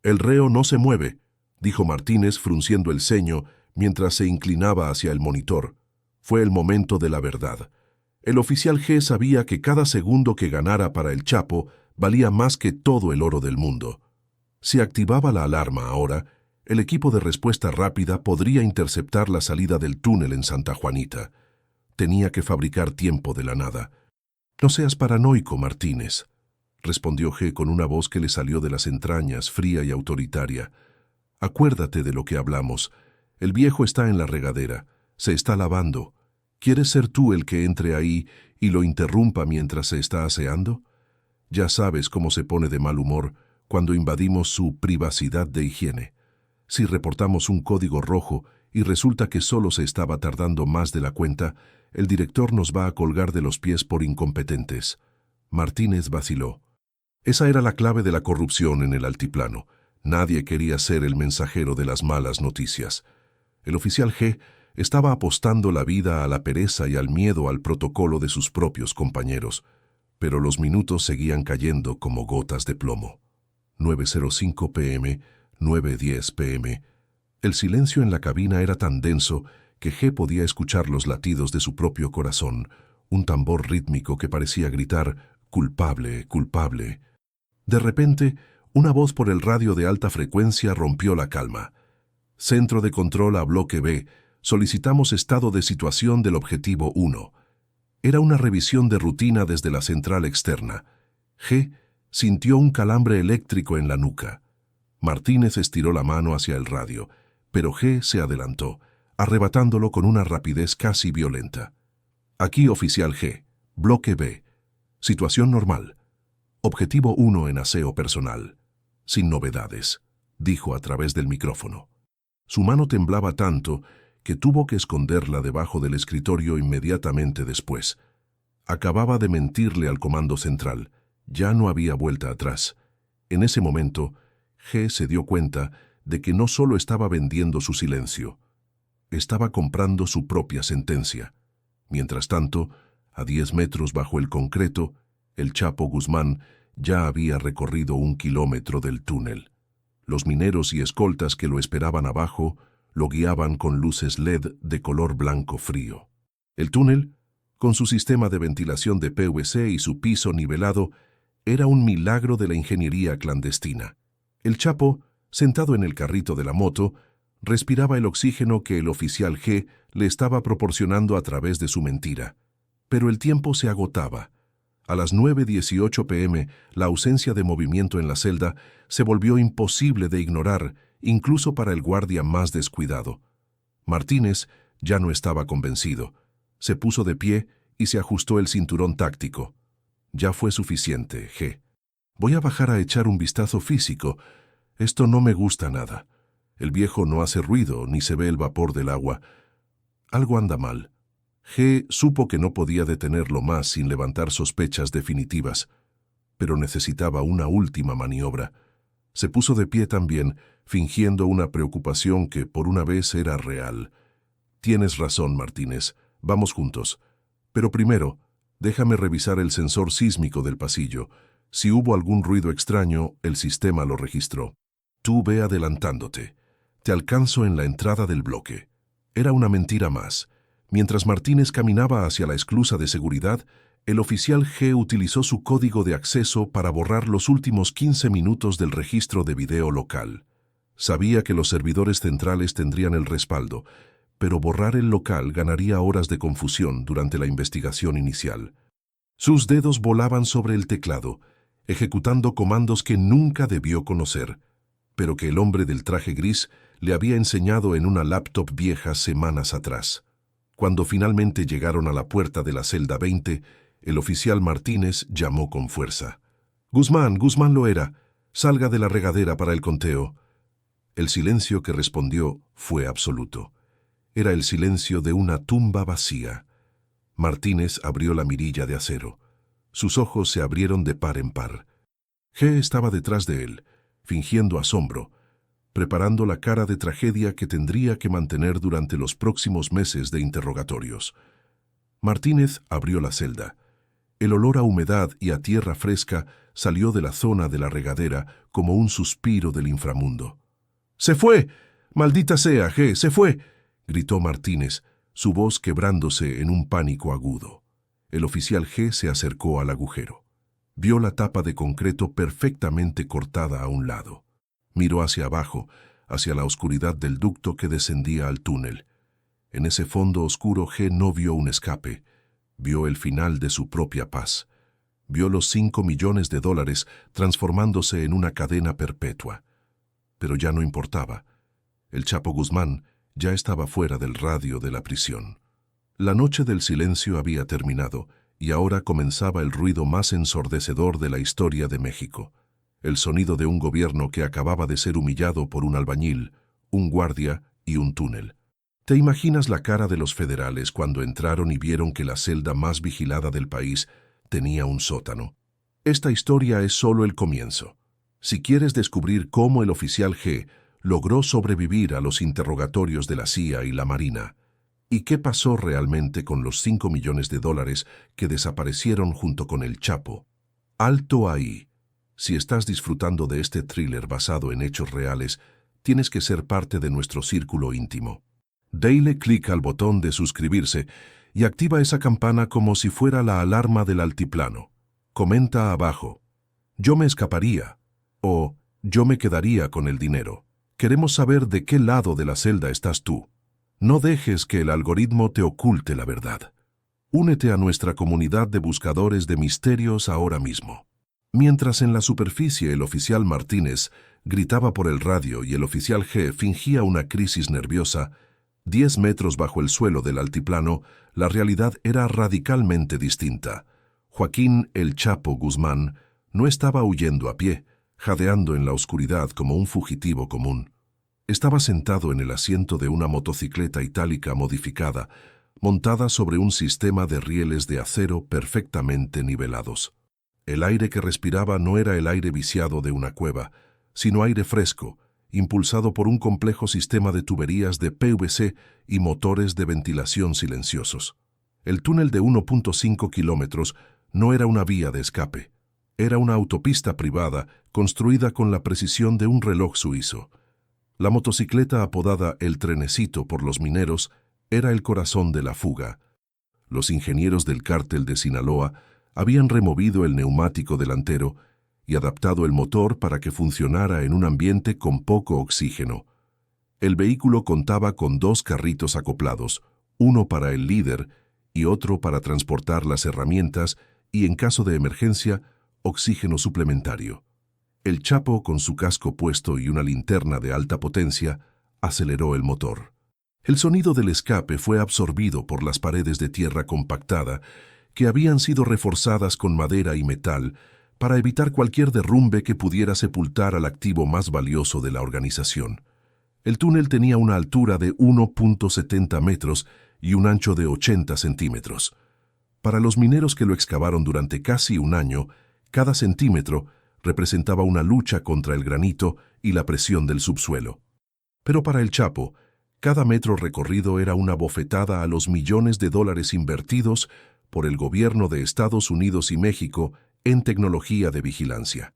El reo no se mueve», dijo Martínez frunciendo el ceño mientras se inclinaba hacia el monitor. Fue el momento de la verdad. El oficial G sabía que cada segundo que ganara para el Chapo valía más que todo el oro del mundo. Si activaba la alarma ahora, el equipo de respuesta rápida podría interceptar la salida del túnel en Santa Juanita. Tenía que fabricar tiempo de la nada. «No seas paranoico, Martínez», respondió G con una voz que le salió de las entrañas, fría y autoritaria. «Acuérdate de lo que hablamos. El viejo está en la regadera. Se está lavando. ¿Quieres ser tú el que entre ahí y lo interrumpa mientras se está aseando? Ya sabes cómo se pone de mal humor cuando invadimos su privacidad de higiene. Si reportamos un código rojo y resulta que solo se estaba tardando más de la cuenta, el director nos va a colgar de los pies por incompetentes». Martínez vaciló. Esa era la clave de la corrupción en el altiplano. Nadie quería ser el mensajero de las malas noticias. El oficial G estaba apostando la vida a la pereza y al miedo al protocolo de sus propios compañeros, pero los minutos seguían cayendo como gotas de plomo. 9:05 p.m., 9:10 p.m. El silencio en la cabina era tan denso que G podía escuchar los latidos de su propio corazón, un tambor rítmico que parecía gritar «culpable, culpable». De repente, una voz por el radio de alta frecuencia rompió la calma. Centro de control a bloque B. Solicitamos estado de situación del objetivo 1. Era una revisión de rutina desde la central externa. G sintió un calambre eléctrico en la nuca. Martínez estiró la mano hacia el radio, pero G se adelantó, arrebatándolo con una rapidez casi violenta. Aquí oficial G, bloque B. Situación normal. Objetivo 1 en aseo personal. Sin novedades, dijo a través del micrófono. Su mano temblaba tanto que tuvo que esconderla debajo del escritorio inmediatamente después. Acababa de mentirle al comando central. Ya no había vuelta atrás. En ese momento, G se dio cuenta de que no solo estaba vendiendo su silencio, estaba comprando su propia sentencia. Mientras tanto, a 10 metros bajo el concreto, el Chapo Guzmán ya había recorrido 1 kilómetro del túnel. Los mineros y escoltas que lo esperaban abajo lo guiaban con luces LED de color blanco frío. El túnel, con su sistema de ventilación de PVC y su piso nivelado, era un milagro de la ingeniería clandestina. El Chapo, sentado en el carrito de la moto, respiraba el oxígeno que el oficial G le estaba proporcionando a través de su mentira. Pero el tiempo se agotaba. A las 9:18 p.m., la ausencia de movimiento en la celda se volvió imposible de ignorar, incluso para el guardia más descuidado. Martínez ya no estaba convencido. Se puso de pie y se ajustó el cinturón táctico. Ya fue suficiente, G. Voy a bajar a echar un vistazo físico. Esto no me gusta nada. El viejo no hace ruido ni se ve el vapor del agua. Algo anda mal. G supo que no podía detenerlo más sin levantar sospechas definitivas, pero necesitaba una última maniobra. Se puso de pie también, fingiendo una preocupación que por una vez era real. Tienes razón, Martínez. Vamos juntos. Pero primero, déjame revisar el sensor sísmico del pasillo. Si hubo algún ruido extraño, el sistema lo registró. Tú ve adelantándote. Te alcanzo en la entrada del bloque. Era una mentira más. Mientras Martínez caminaba hacia la esclusa de seguridad, el oficial G utilizó su código de acceso para borrar los últimos 15 minutos del registro de video local. Sabía que los servidores centrales tendrían el respaldo, pero borrar el local ganaría horas de confusión durante la investigación inicial. Sus dedos volaban sobre el teclado, ejecutando comandos que nunca debió conocer, pero que el hombre del traje gris le había enseñado en una laptop vieja semanas atrás. Cuando finalmente llegaron a la puerta de la celda 20, el oficial Martínez llamó con fuerza. «Guzmán, Guzmán lo era. Salga de la regadera para el conteo». El silencio que respondió fue absoluto. Era el silencio de una tumba vacía. Martínez abrió la mirilla de acero. Sus ojos se abrieron de par en par. G estaba detrás de él, fingiendo asombro, preparando la cara de tragedia que tendría que mantener durante los próximos meses de interrogatorios. Martínez abrió la celda. El olor a humedad y a tierra fresca salió de la zona de la regadera como un suspiro del inframundo. «¡Se fue! ¡Maldita sea, G! ¡Se fue!», gritó Martínez, su voz quebrándose en un pánico agudo. El oficial G se acercó al agujero. Vio la tapa de concreto perfectamente cortada a un lado. Miró hacia abajo, hacia la oscuridad del ducto que descendía al túnel. En ese fondo oscuro G no vio un escape. Vio el final de su propia paz. Vio los $5 millones transformándose en una cadena perpetua. Pero ya no importaba. El Chapo Guzmán ya estaba fuera del radio de la prisión. La noche del silencio había terminado y ahora comenzaba el ruido más ensordecedor de la historia de México. El sonido de un gobierno que acababa de ser humillado por un albañil, un guardia y un túnel. ¿Te imaginas la cara de los federales cuando entraron y vieron que la celda más vigilada del país tenía un sótano? Esta historia es solo el comienzo. Si quieres descubrir cómo el oficial G logró sobrevivir a los interrogatorios de la CIA y la Marina, y qué pasó realmente con los $5 millones que desaparecieron junto con el Chapo, alto ahí. Si estás disfrutando de este thriller basado en hechos reales, tienes que ser parte de nuestro círculo íntimo. Dale clic al botón de suscribirse y activa esa campana como si fuera la alarma del altiplano. Comenta abajo. Yo me escaparía. O yo me quedaría con el dinero. Queremos saber de qué lado de la celda estás tú. No dejes que el algoritmo te oculte la verdad. Únete a nuestra comunidad de buscadores de misterios ahora mismo. Mientras en la superficie el oficial Martínez gritaba por el radio y el oficial G fingía una crisis nerviosa, 10 metros bajo el suelo del altiplano, la realidad era radicalmente distinta. Joaquín El Chapo Guzmán no estaba huyendo a pie, jadeando en la oscuridad como un fugitivo común. Estaba sentado en el asiento de una motocicleta itálica modificada, montada sobre un sistema de rieles de acero perfectamente nivelados. El aire que respiraba no era el aire viciado de una cueva, sino aire fresco, impulsado por un complejo sistema de tuberías de PVC y motores de ventilación silenciosos. El túnel de 1.5 kilómetros no era una vía de escape. Era una autopista privada construida con la precisión de un reloj suizo. La motocicleta apodada El Trenecito por los mineros era el corazón de la fuga. Los ingenieros del cártel de Sinaloa habían removido el neumático delantero y adaptado el motor para que funcionara en un ambiente con poco oxígeno. El vehículo contaba con 2 carritos acoplados, uno para el líder y otro para transportar las herramientas y, en caso de emergencia, oxígeno suplementario. El Chapo, con su casco puesto y una linterna de alta potencia, aceleró el motor. El sonido del escape fue absorbido por las paredes de tierra compactada que habían sido reforzadas con madera y metal para evitar cualquier derrumbe que pudiera sepultar al activo más valioso de la organización. El túnel tenía una altura de 1.70 metros y un ancho de 80 centímetros. Para los mineros que lo excavaron durante casi un año, cada centímetro representaba una lucha contra el granito y la presión del subsuelo. Pero para el Chapo, cada metro recorrido era una bofetada a los millones de dólares invertidos por el gobierno de Estados Unidos y México en tecnología de vigilancia.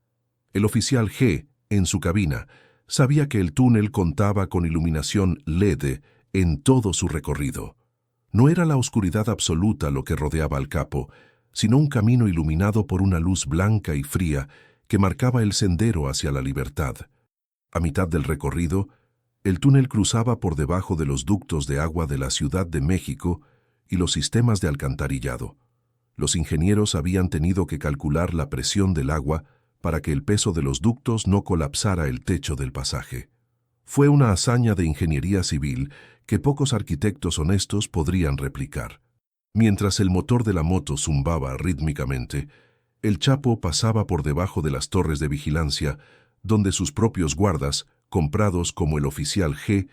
El oficial G, en su cabina, sabía que el túnel contaba con iluminación LED en todo su recorrido. No era la oscuridad absoluta lo que rodeaba al capo, sino un camino iluminado por una luz blanca y fría que marcaba el sendero hacia la libertad. A mitad del recorrido, el túnel cruzaba por debajo de los ductos de agua de la Ciudad de México y los sistemas de alcantarillado. Los ingenieros habían tenido que calcular la presión del agua para que el peso de los ductos no colapsara el techo del pasaje. Fue una hazaña de ingeniería civil que pocos arquitectos honestos podrían replicar. Mientras el motor de la moto zumbaba rítmicamente, el Chapo pasaba por debajo de las torres de vigilancia, donde sus propios guardas, comprados como el oficial G,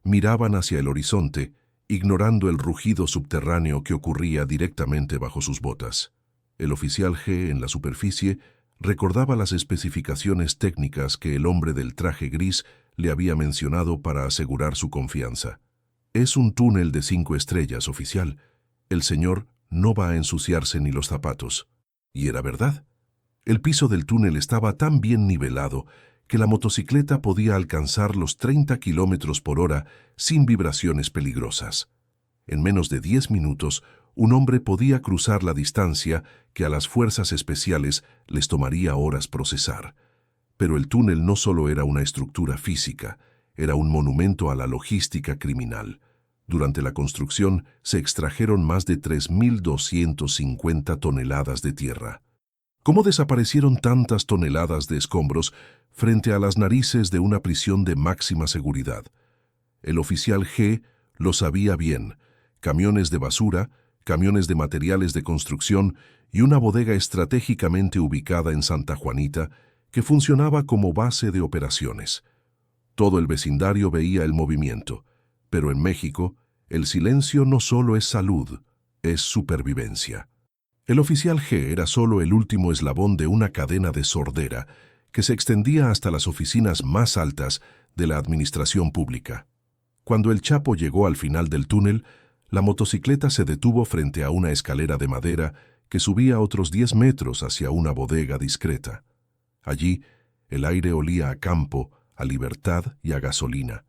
miraban hacia el horizonte, ignorando el rugido subterráneo que ocurría directamente bajo sus botas. El oficial G, en la superficie, recordaba las especificaciones técnicas que el hombre del traje gris le había mencionado para asegurar su confianza. «Es un túnel de 5 estrellas, oficial. El señor no va a ensuciarse ni los zapatos». Y era verdad. El piso del túnel estaba tan bien nivelado que la motocicleta podía alcanzar los 30 kilómetros por hora sin vibraciones peligrosas. En menos de 10 minutos, un hombre podía cruzar la distancia que a las fuerzas especiales les tomaría horas procesar. Pero el túnel no solo era una estructura física, era un monumento a la logística criminal. Durante la construcción se extrajeron más de 3.250 toneladas de tierra. ¿Cómo desaparecieron tantas toneladas de escombros frente a las narices de una prisión de máxima seguridad? El oficial G lo sabía bien. Camiones de basura, camiones de materiales de construcción y una bodega estratégicamente ubicada en Santa Juanita que funcionaba como base de operaciones. Todo el vecindario veía el movimiento, pero en México el silencio no solo es salud, es supervivencia. El oficial G era solo el último eslabón de una cadena de sordera que se extendía hasta las oficinas más altas de la administración pública. Cuando el Chapo llegó al final del túnel, la motocicleta se detuvo frente a una escalera de madera que subía otros 10 metros hacia una bodega discreta. Allí, el aire olía a campo, a libertad y a gasolina.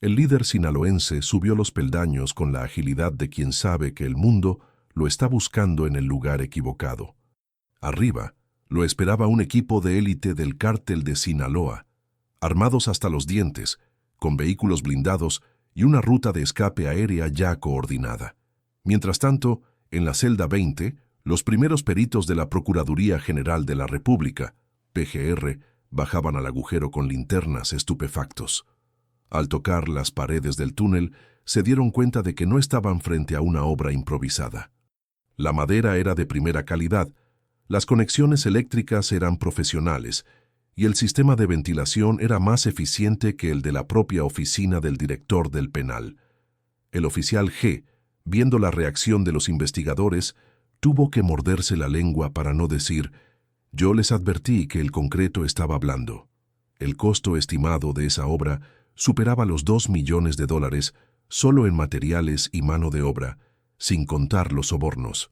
El líder sinaloense subió los peldaños con la agilidad de quien sabe que el mundo lo está buscando en el lugar equivocado. Arriba, Lo esperaba un equipo de élite del cártel de Sinaloa, armados hasta los dientes, con vehículos blindados y una ruta de escape aérea ya coordinada. Mientras tanto, en la celda 20, los primeros peritos de la Procuraduría General de la República, PGR, bajaban al agujero con linternas estupefactos. Al tocar las paredes del túnel, se dieron cuenta de que no estaban frente a una obra improvisada. La madera era de primera calidad, las conexiones eléctricas eran profesionales y el sistema de ventilación era más eficiente que el de la propia oficina del director del penal. El oficial G, viendo la reacción de los investigadores, tuvo que morderse la lengua para no decir: «Yo les advertí que el concreto estaba blando». El costo estimado de esa obra superaba los $2 millones solo en materiales y mano de obra, sin contar los sobornos.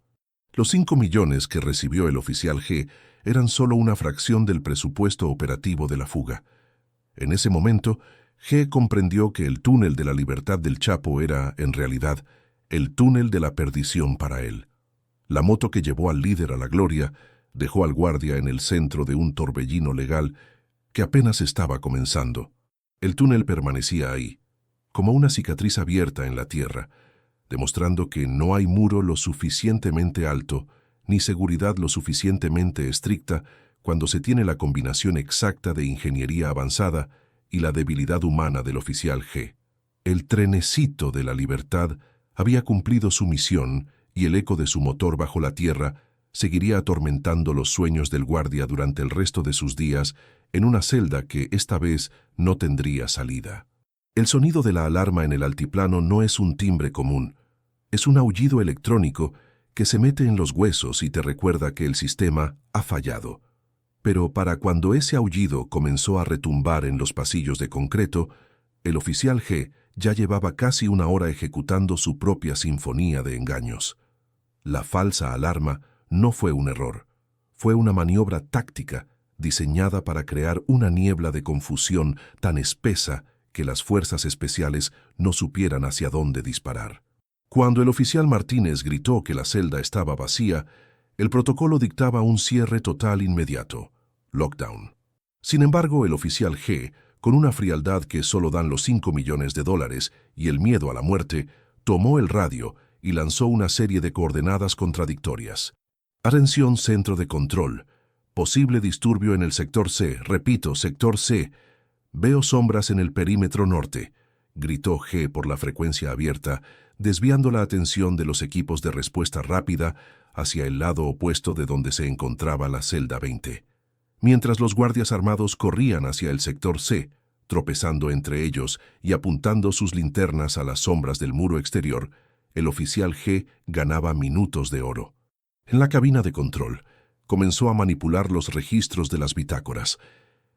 Los 5 millones que recibió el oficial G eran solo una fracción del presupuesto operativo de la fuga. En ese momento, G comprendió que el túnel de la libertad del Chapo era, en realidad, el túnel de la perdición para él. La moto que llevó al líder a la gloria dejó al guardia en el centro de un torbellino legal que apenas estaba comenzando. El túnel permanecía ahí, como una cicatriz abierta en la tierra, demostrando que no hay muro lo suficientemente alto ni seguridad lo suficientemente estricta cuando se tiene la combinación exacta de ingeniería avanzada y la debilidad humana del oficial G. El trenecito de la libertad había cumplido su misión y el eco de su motor bajo la tierra seguiría atormentando los sueños del guardia durante el resto de sus días en una celda que esta vez no tendría salida. El sonido de la alarma en el altiplano no es un timbre común, es un aullido electrónico que se mete en los huesos y te recuerda que el sistema ha fallado. Pero para cuando ese aullido comenzó a retumbar en los pasillos de concreto, el oficial G ya llevaba casi una hora ejecutando su propia sinfonía de engaños. La falsa alarma no fue un error, fue una maniobra táctica diseñada para crear una niebla de confusión tan espesa que las fuerzas especiales no supieran hacia dónde disparar. Cuando el oficial Martínez gritó que la celda estaba vacía, el protocolo dictaba un cierre total inmediato, lockdown. Sin embargo, el oficial G, con una frialdad que solo dan los $5 millones y el miedo a la muerte, tomó el radio y lanzó una serie de coordenadas contradictorias. Atención, centro de control. Posible disturbio en el sector C. Repito, sector C. Veo sombras en el perímetro norte, gritó G por la frecuencia abierta, desviando la atención de los equipos de respuesta rápida hacia el lado opuesto de donde se encontraba la celda 20. Mientras los guardias armados corrían hacia el sector C, tropezando entre ellos y apuntando sus linternas a las sombras del muro exterior, el oficial G ganaba minutos de oro. En la cabina de control, comenzó a manipular los registros de las bitácoras.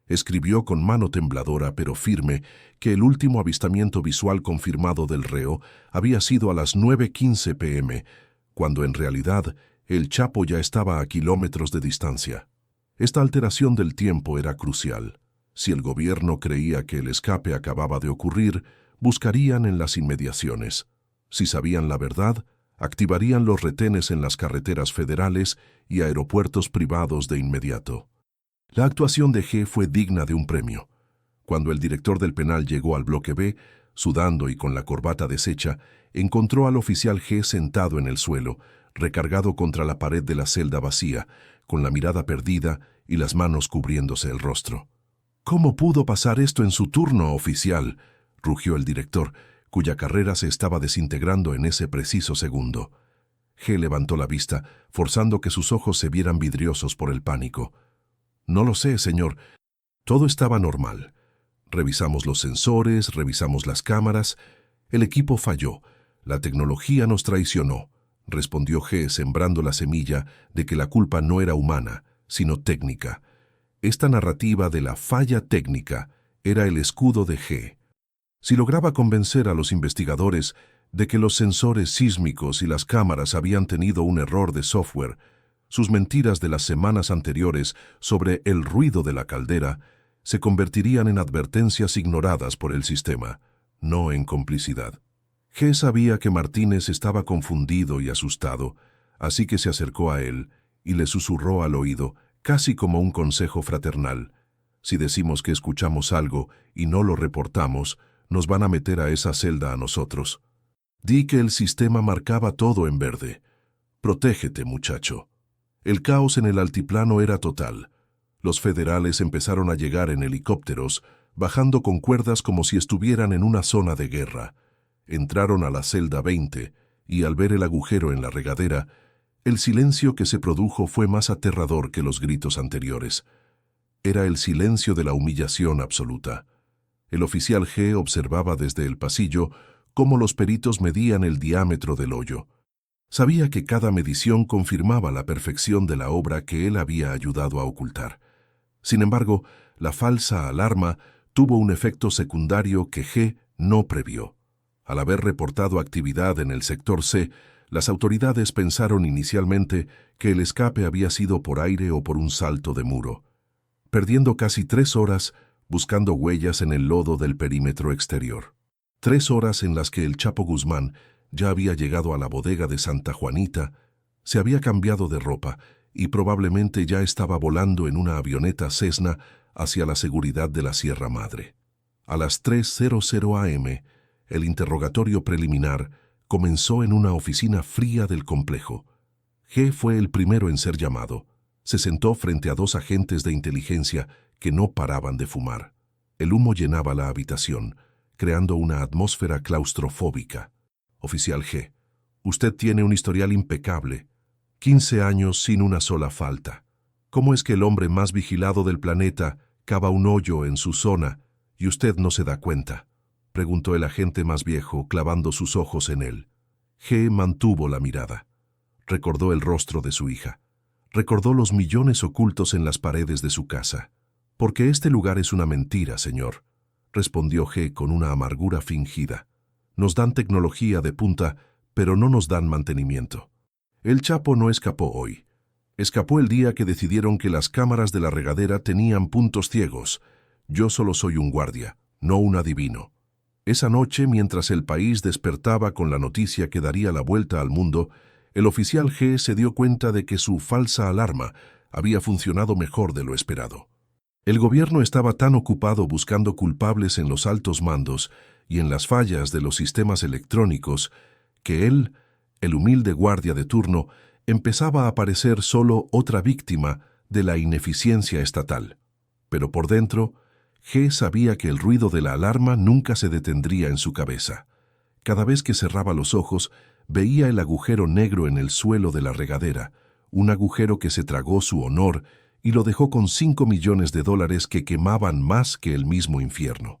Escribió con mano tembladora pero firme que el último avistamiento visual confirmado del reo había sido a las 9:15 p.m., cuando en realidad el Chapo ya estaba a kilómetros de distancia. Esta alteración del tiempo era crucial. Si el gobierno creía que el escape acababa de ocurrir, buscarían en las inmediaciones. Si sabían la verdad, activarían los retenes en las carreteras federales y aeropuertos privados de inmediato. La actuación de G fue digna de un premio. Cuando el director del penal llegó al bloque B, sudando y con la corbata deshecha, encontró al oficial G sentado en el suelo, recargado contra la pared de la celda vacía, con la mirada perdida y las manos cubriéndose el rostro. «¿Cómo pudo pasar esto en su turno, oficial?», rugió el director, cuya carrera se estaba desintegrando en ese preciso segundo. G levantó la vista, forzando que sus ojos se vieran vidriosos por el pánico. «No lo sé, señor. Todo estaba normal. Revisamos los sensores, revisamos las cámaras. El equipo falló. La tecnología nos traicionó», respondió G, sembrando la semilla de que la culpa no era humana, sino técnica. Esta narrativa de la falla técnica era el escudo de G. Si lograba convencer a los investigadores de que los sensores sísmicos y las cámaras habían tenido un error de software, sus mentiras de las semanas anteriores sobre el ruido de la caldera se convertirían en advertencias ignoradas por el sistema, no en complicidad. G sabía que Martínez estaba confundido y asustado, así que se acercó a él y le susurró al oído, casi como un consejo fraternal. Si decimos que escuchamos algo y no lo reportamos, nos van a meter a esa celda a nosotros. Di que el sistema marcaba todo en verde. Protégete, muchacho. El caos en el altiplano era total. Los federales empezaron a llegar en helicópteros, bajando con cuerdas como si estuvieran en una zona de guerra. Entraron a la celda 20 y al ver el agujero en la regadera, el silencio que se produjo fue más aterrador que los gritos anteriores. Era el silencio de la humillación absoluta. El oficial G observaba desde el pasillo cómo los peritos medían el diámetro del hoyo. Sabía que cada medición confirmaba la perfección de la obra que él había ayudado a ocultar. Sin embargo, la falsa alarma tuvo un efecto secundario que G no previó. Al haber reportado actividad en el sector C, las autoridades pensaron inicialmente que el escape había sido por aire o por un salto de muro, perdiendo casi 3 horas buscando huellas en el lodo del perímetro exterior. 3 horas en las que el Chapo Guzmán ya había llegado a la bodega de Santa Juanita, se había cambiado de ropa y probablemente ya estaba volando en una avioneta Cessna hacia la seguridad de la Sierra Madre. A las 3:00 am, el interrogatorio preliminar comenzó en una oficina fría del complejo. G fue el primero en ser llamado. Se sentó frente a 2 agentes de inteligencia que no paraban de fumar. El humo llenaba la habitación, creando una atmósfera claustrofóbica. Oficial G, usted tiene un historial impecable. 15 años sin una sola falta. ¿Cómo es que el hombre más vigilado del planeta cava un hoyo en su zona y usted no se da cuenta?, preguntó el agente más viejo, clavando sus ojos en él. G mantuvo la mirada. Recordó el rostro de su hija. Recordó los millones ocultos en las paredes de su casa. «Porque este lugar es una mentira, señor», respondió G con una amargura fingida. «Nos dan tecnología de punta, pero no nos dan mantenimiento. El Chapo no escapó hoy. Escapó el día que decidieron que las cámaras de la regadera tenían puntos ciegos. Yo solo soy un guardia, no un adivino. Esa noche, mientras el país despertaba con la noticia que daría la vuelta al mundo, el oficial G se dio cuenta de que su falsa alarma había funcionado mejor de lo esperado. El gobierno estaba tan ocupado buscando culpables en los altos mandos y en las fallas de los sistemas electrónicos que él, el humilde guardia de turno, empezaba a parecer solo otra víctima de la ineficiencia estatal. Pero por dentro, G sabía que el ruido de la alarma nunca se detendría en su cabeza. Cada vez que cerraba los ojos, veía el agujero negro en el suelo de la regadera, un agujero que se tragó su honor y lo dejó con $5 millones que quemaban más que el mismo infierno.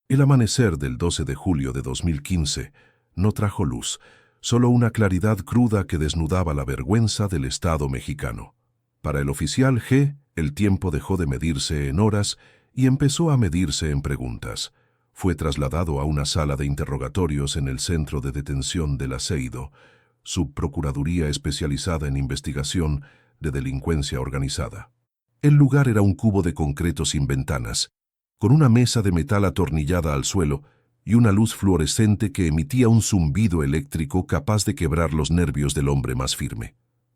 El amanecer del 12 de julio de 2015 no trajo luz, solo una claridad cruda que desnudaba la vergüenza del Estado mexicano. Para el oficial G, el tiempo dejó de medirse en horas y empezó a medirse en preguntas. Fue trasladado a una sala de interrogatorios en el Centro de Detención del Aceido, subprocuraduría especializada en investigación de delincuencia organizada. El lugar era un cubo de concreto sin ventanas, con una mesa de metal atornillada al suelo y una luz fluorescente que emitía un zumbido eléctrico capaz de quebrar los nervios del hombre más firme.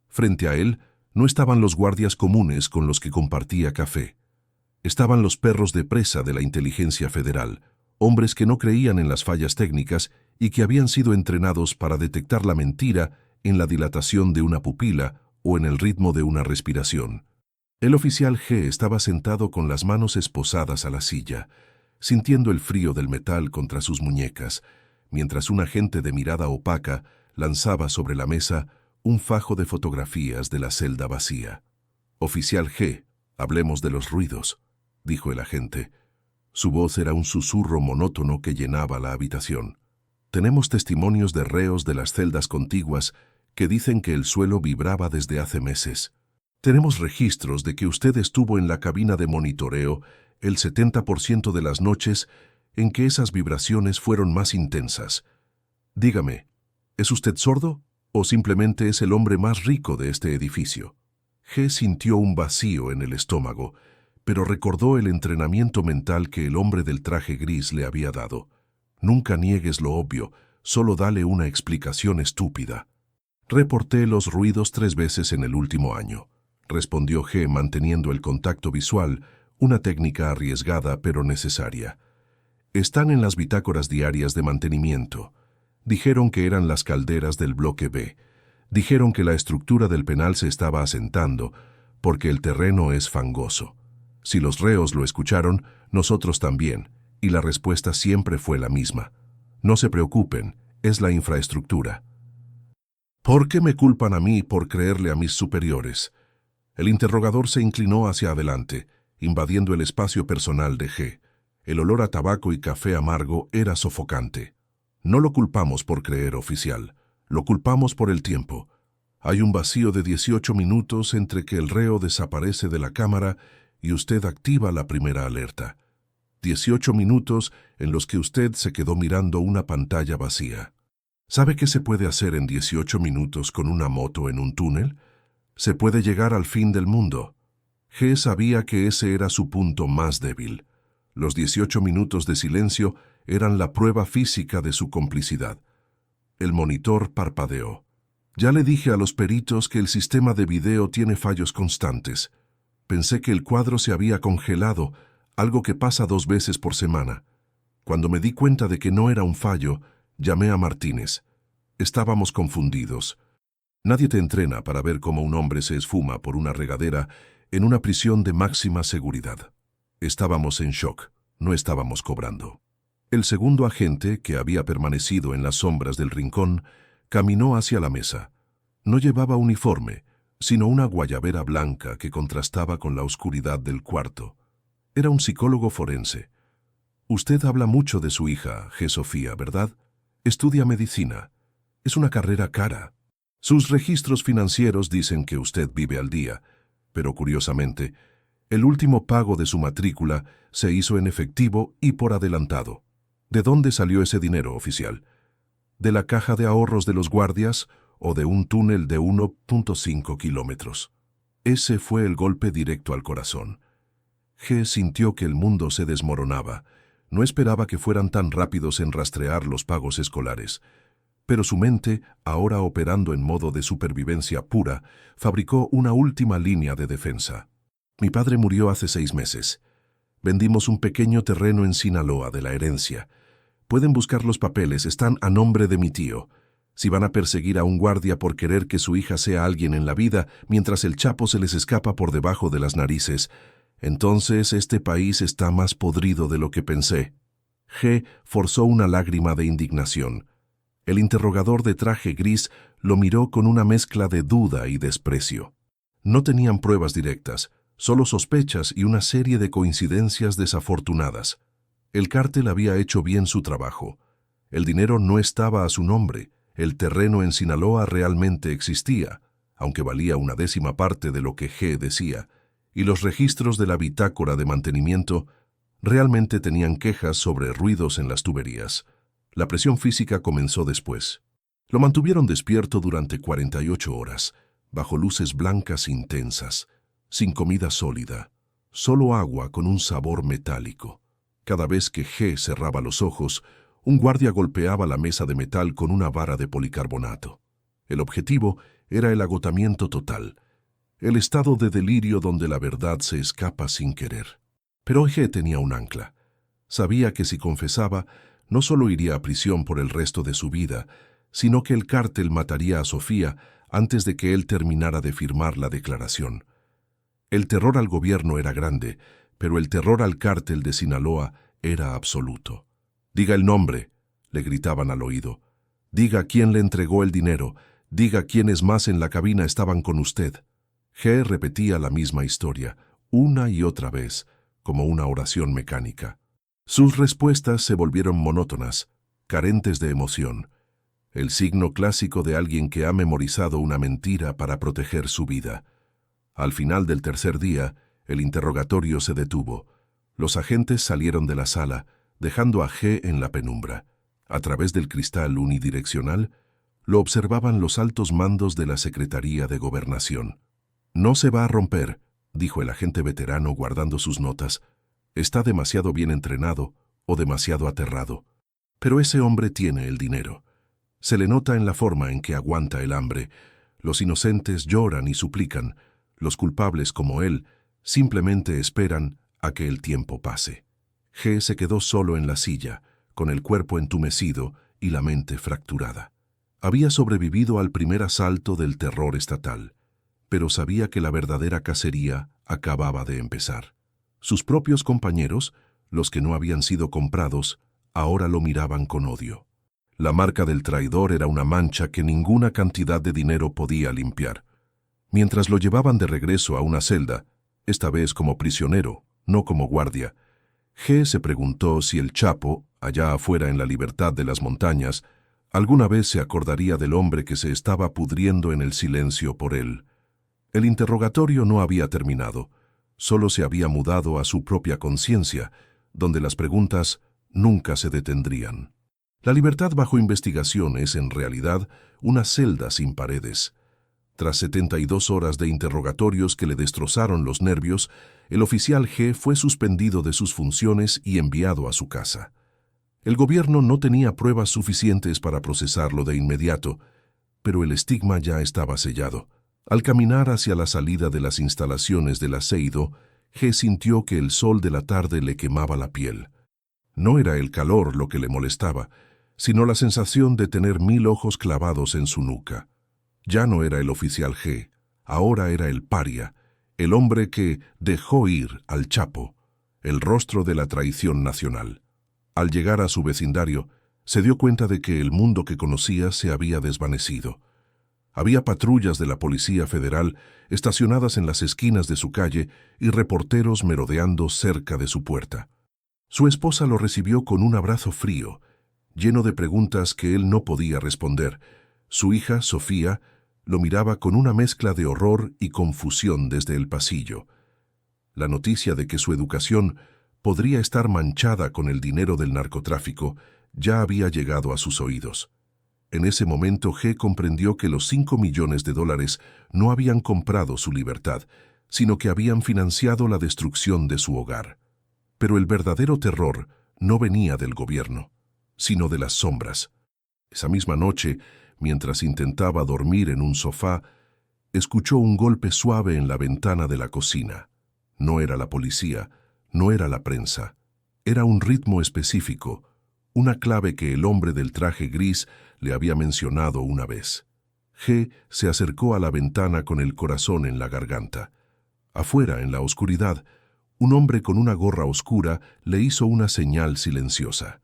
Frente a él no estaban los guardias comunes con los que compartía café. Estaban los perros de presa de la inteligencia federal, hombres que no creían en las fallas técnicas y que habían sido entrenados para detectar la mentira en la dilatación de una pupila o en el ritmo de una respiración. El oficial G estaba sentado con las manos esposadas a la silla, sintiendo el frío del metal contra sus muñecas, mientras un agente de mirada opaca lanzaba sobre la mesa un fajo de fotografías de la celda vacía. «Oficial G, hablemos de los ruidos», dijo el agente. Su voz era un susurro monótono que llenaba la habitación. «Tenemos testimonios de reos de las celdas contiguas que dicen que el suelo vibraba desde hace meses. Tenemos registros de que usted estuvo en la cabina de monitoreo el 70% de las noches en que esas vibraciones fueron más intensas. Dígame, ¿es usted sordo o simplemente es el hombre más rico de este edificio?» G sintió un vacío en el estómago, pero recordó el entrenamiento mental que el hombre del traje gris le había dado. «Nunca niegues lo obvio, solo dale una explicación estúpida». «Reporté los ruidos 3 veces en el último año. respondió G manteniendo el contacto visual, una técnica arriesgada pero necesaria. Están en las bitácoras diarias de mantenimiento. Dijeron que eran las calderas del bloque B. Dijeron que la estructura del penal se estaba asentando, porque el terreno es fangoso. Si los reos lo escucharon, nosotros también, y la respuesta siempre fue la misma. No se preocupen, es la infraestructura. ¿Por qué me culpan a mí por creerle a mis superiores? El interrogador se inclinó hacia adelante, invadiendo el espacio personal de G. El olor a tabaco y café amargo era sofocante. No lo culpamos por creer, oficial. Lo culpamos por el tiempo. Hay un vacío de 18 minutos entre que el reo desaparece de la cámara y usted activa la primera alerta. 18 minutos en los que usted se quedó mirando una pantalla vacía. ¿Sabe qué se puede hacer en 18 minutos con una moto en un túnel? Se puede llegar al fin del mundo. G sabía que ese era su punto más débil. Los 18 minutos de silencio eran la prueba física de su complicidad. El monitor parpadeó. Ya le dije a los peritos que el sistema de video tiene fallos constantes. Pensé que el cuadro se había congelado, algo que pasa 2 veces por semana. Cuando me di cuenta de que no era un fallo, llamé a Martínez. Estábamos confundidos. Nadie te entrena para ver cómo un hombre se esfuma por una regadera en una prisión de máxima seguridad. Estábamos en shock, no estábamos cobrando. El segundo agente, que había permanecido en las sombras del rincón, caminó hacia la mesa. No llevaba uniforme, sino una guayabera blanca que contrastaba con la oscuridad del cuarto. Era un psicólogo forense. Usted habla mucho de su hija, G. Sofía, ¿verdad? Estudia medicina. Es una carrera cara. Sus registros financieros dicen que usted vive al día, pero curiosamente, el último pago de su matrícula se hizo en efectivo y por adelantado. ¿De dónde salió ese dinero, oficial? ¿De la caja de ahorros de los guardias o de un túnel de 1.5 kilómetros? Ese fue el golpe directo al corazón. G sintió que el mundo se desmoronaba. No esperaba que fueran tan rápidos en rastrear los pagos escolares. Pero su mente, ahora operando en modo de supervivencia pura, fabricó una última línea de defensa. Mi padre murió hace 6 meses. Vendimos un pequeño terreno en Sinaloa de la herencia. Pueden buscar los papeles, están a nombre de mi tío. Si van a perseguir a un guardia por querer que su hija sea alguien en la vida, mientras el Chapo se les escapa por debajo de las narices, entonces este país está más podrido de lo que pensé. G forzó una lágrima de indignación. El interrogador de traje gris lo miró con una mezcla de duda y desprecio. No tenían pruebas directas, solo sospechas y una serie de coincidencias desafortunadas. El cártel había hecho bien su trabajo. El dinero no estaba a su nombre. El terreno en Sinaloa realmente existía, aunque valía 1/10 parte de lo que G decía, y los registros de la bitácora de mantenimiento realmente tenían quejas sobre ruidos en las tuberías. La presión física comenzó después. Lo mantuvieron despierto durante 48 horas, bajo luces blancas intensas, sin comida sólida, solo agua con un sabor metálico. Cada vez que G cerraba los ojos, un guardia golpeaba la mesa de metal con una vara de policarbonato. El objetivo era el agotamiento total, el estado de delirio donde la verdad se escapa sin querer. Pero G tenía un ancla. Sabía que si confesaba, no solo iría a prisión por el resto de su vida, sino que el cártel mataría a Sofía antes de que él terminara de firmar la declaración. El terror al gobierno era grande, pero el terror al cártel de Sinaloa era absoluto. «Diga el nombre», le gritaban al oído. «Diga quién le entregó el dinero. Diga quiénes más en la cabina estaban con usted». G repetía la misma historia, una y otra vez, como una oración mecánica. Sus respuestas se volvieron monótonas, carentes de emoción. El signo clásico de alguien que ha memorizado una mentira para proteger su vida. Al final del tercer día, el interrogatorio se detuvo. Los agentes salieron de la sala, dejando a G en la penumbra. A través del cristal unidireccional, lo observaban los altos mandos de la Secretaría de Gobernación. «No se va a romper», dijo el agente veterano guardando sus notas. «Está demasiado bien entrenado o demasiado aterrado. Pero ese hombre tiene el dinero. Se le nota en la forma en que aguanta el hambre. Los inocentes lloran y suplican. Los culpables, como él, simplemente esperan a que el tiempo pase. G se quedó solo en la silla, con el cuerpo entumecido y la mente fracturada. Había sobrevivido al primer asalto del terror estatal, pero sabía que la verdadera cacería acababa de empezar. Sus propios compañeros, los que no habían sido comprados, ahora lo miraban con odio. La marca del traidor era una mancha que ninguna cantidad de dinero podía limpiar. Mientras lo llevaban de regreso a una celda, esta vez como prisionero, no como guardia, G se preguntó si el Chapo, allá afuera en la libertad de las montañas, alguna vez se acordaría del hombre que se estaba pudriendo en el silencio por él. El interrogatorio no había terminado, solo se había mudado a su propia conciencia, donde las preguntas nunca se detendrían. La libertad bajo investigación es, en realidad, una celda sin paredes. Tras 72 horas de interrogatorios que le destrozaron los nervios, el oficial G fue suspendido de sus funciones y enviado a su casa. El gobierno no tenía pruebas suficientes para procesarlo de inmediato, pero el estigma ya estaba sellado. Al caminar hacia la salida de las instalaciones del aceido, G sintió que el sol de la tarde le quemaba la piel. No era el calor lo que le molestaba, sino la sensación de tener 1000 ojos clavados en su nuca. Ya no era el oficial G, ahora era el paria, el hombre que dejó ir al Chapo, el rostro de la traición nacional. Al llegar a su vecindario, se dio cuenta de que el mundo que conocía se había desvanecido. Había patrullas de la Policía Federal estacionadas en las esquinas de su calle y reporteros merodeando cerca de su puerta. Su esposa lo recibió con un abrazo frío, lleno de preguntas que él no podía responder. Su hija, Sofía, lo miraba con una mezcla de horror y confusión desde el pasillo. La noticia de que su educación podría estar manchada con el dinero del narcotráfico ya había llegado a sus oídos. En ese momento G comprendió que los 5 millones de dólares no habían comprado su libertad, sino que habían financiado la destrucción de su hogar. Pero el verdadero terror no venía del gobierno, sino de las sombras. Esa misma noche, mientras intentaba dormir en un sofá, escuchó un golpe suave en la ventana de la cocina. No era la policía, no era la prensa. Era un ritmo específico, una clave que el hombre del traje gris le había mencionado una vez. G se acercó a la ventana con el corazón en la garganta. Afuera, en la oscuridad, un hombre con una gorra oscura le hizo una señal silenciosa.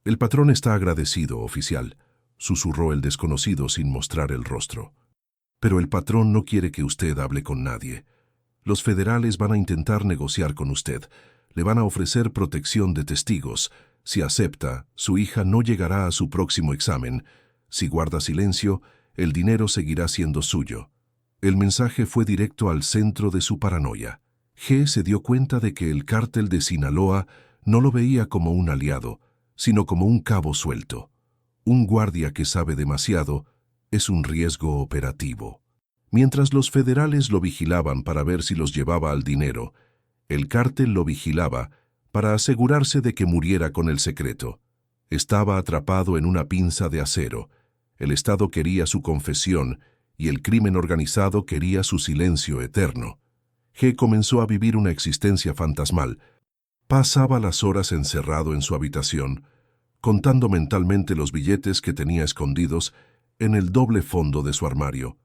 «El patrón está agradecido, oficial», susurró el desconocido sin mostrar el rostro. «Pero el patrón no quiere que usted hable con nadie. Los federales van a intentar negociar con usted. Le van a ofrecer protección de testigos. Si acepta, su hija no llegará a su próximo examen. Si guarda silencio, el dinero seguirá siendo suyo». El mensaje fue directo al centro de su paranoia. G se dio cuenta de que el cártel de Sinaloa no lo veía como un aliado, sino como un cabo suelto. Un guardia que sabe demasiado es un riesgo operativo. Mientras los federales lo vigilaban para ver si los llevaba al dinero, el cártel lo vigilaba para asegurarse de que muriera con el secreto. Estaba atrapado en una pinza de acero. El Estado quería su confesión y el crimen organizado quería su silencio eterno. G comenzó a vivir una existencia fantasmal. Pasaba las horas encerrado en su habitación, contando mentalmente los billetes que tenía escondidos en el doble fondo de su armario,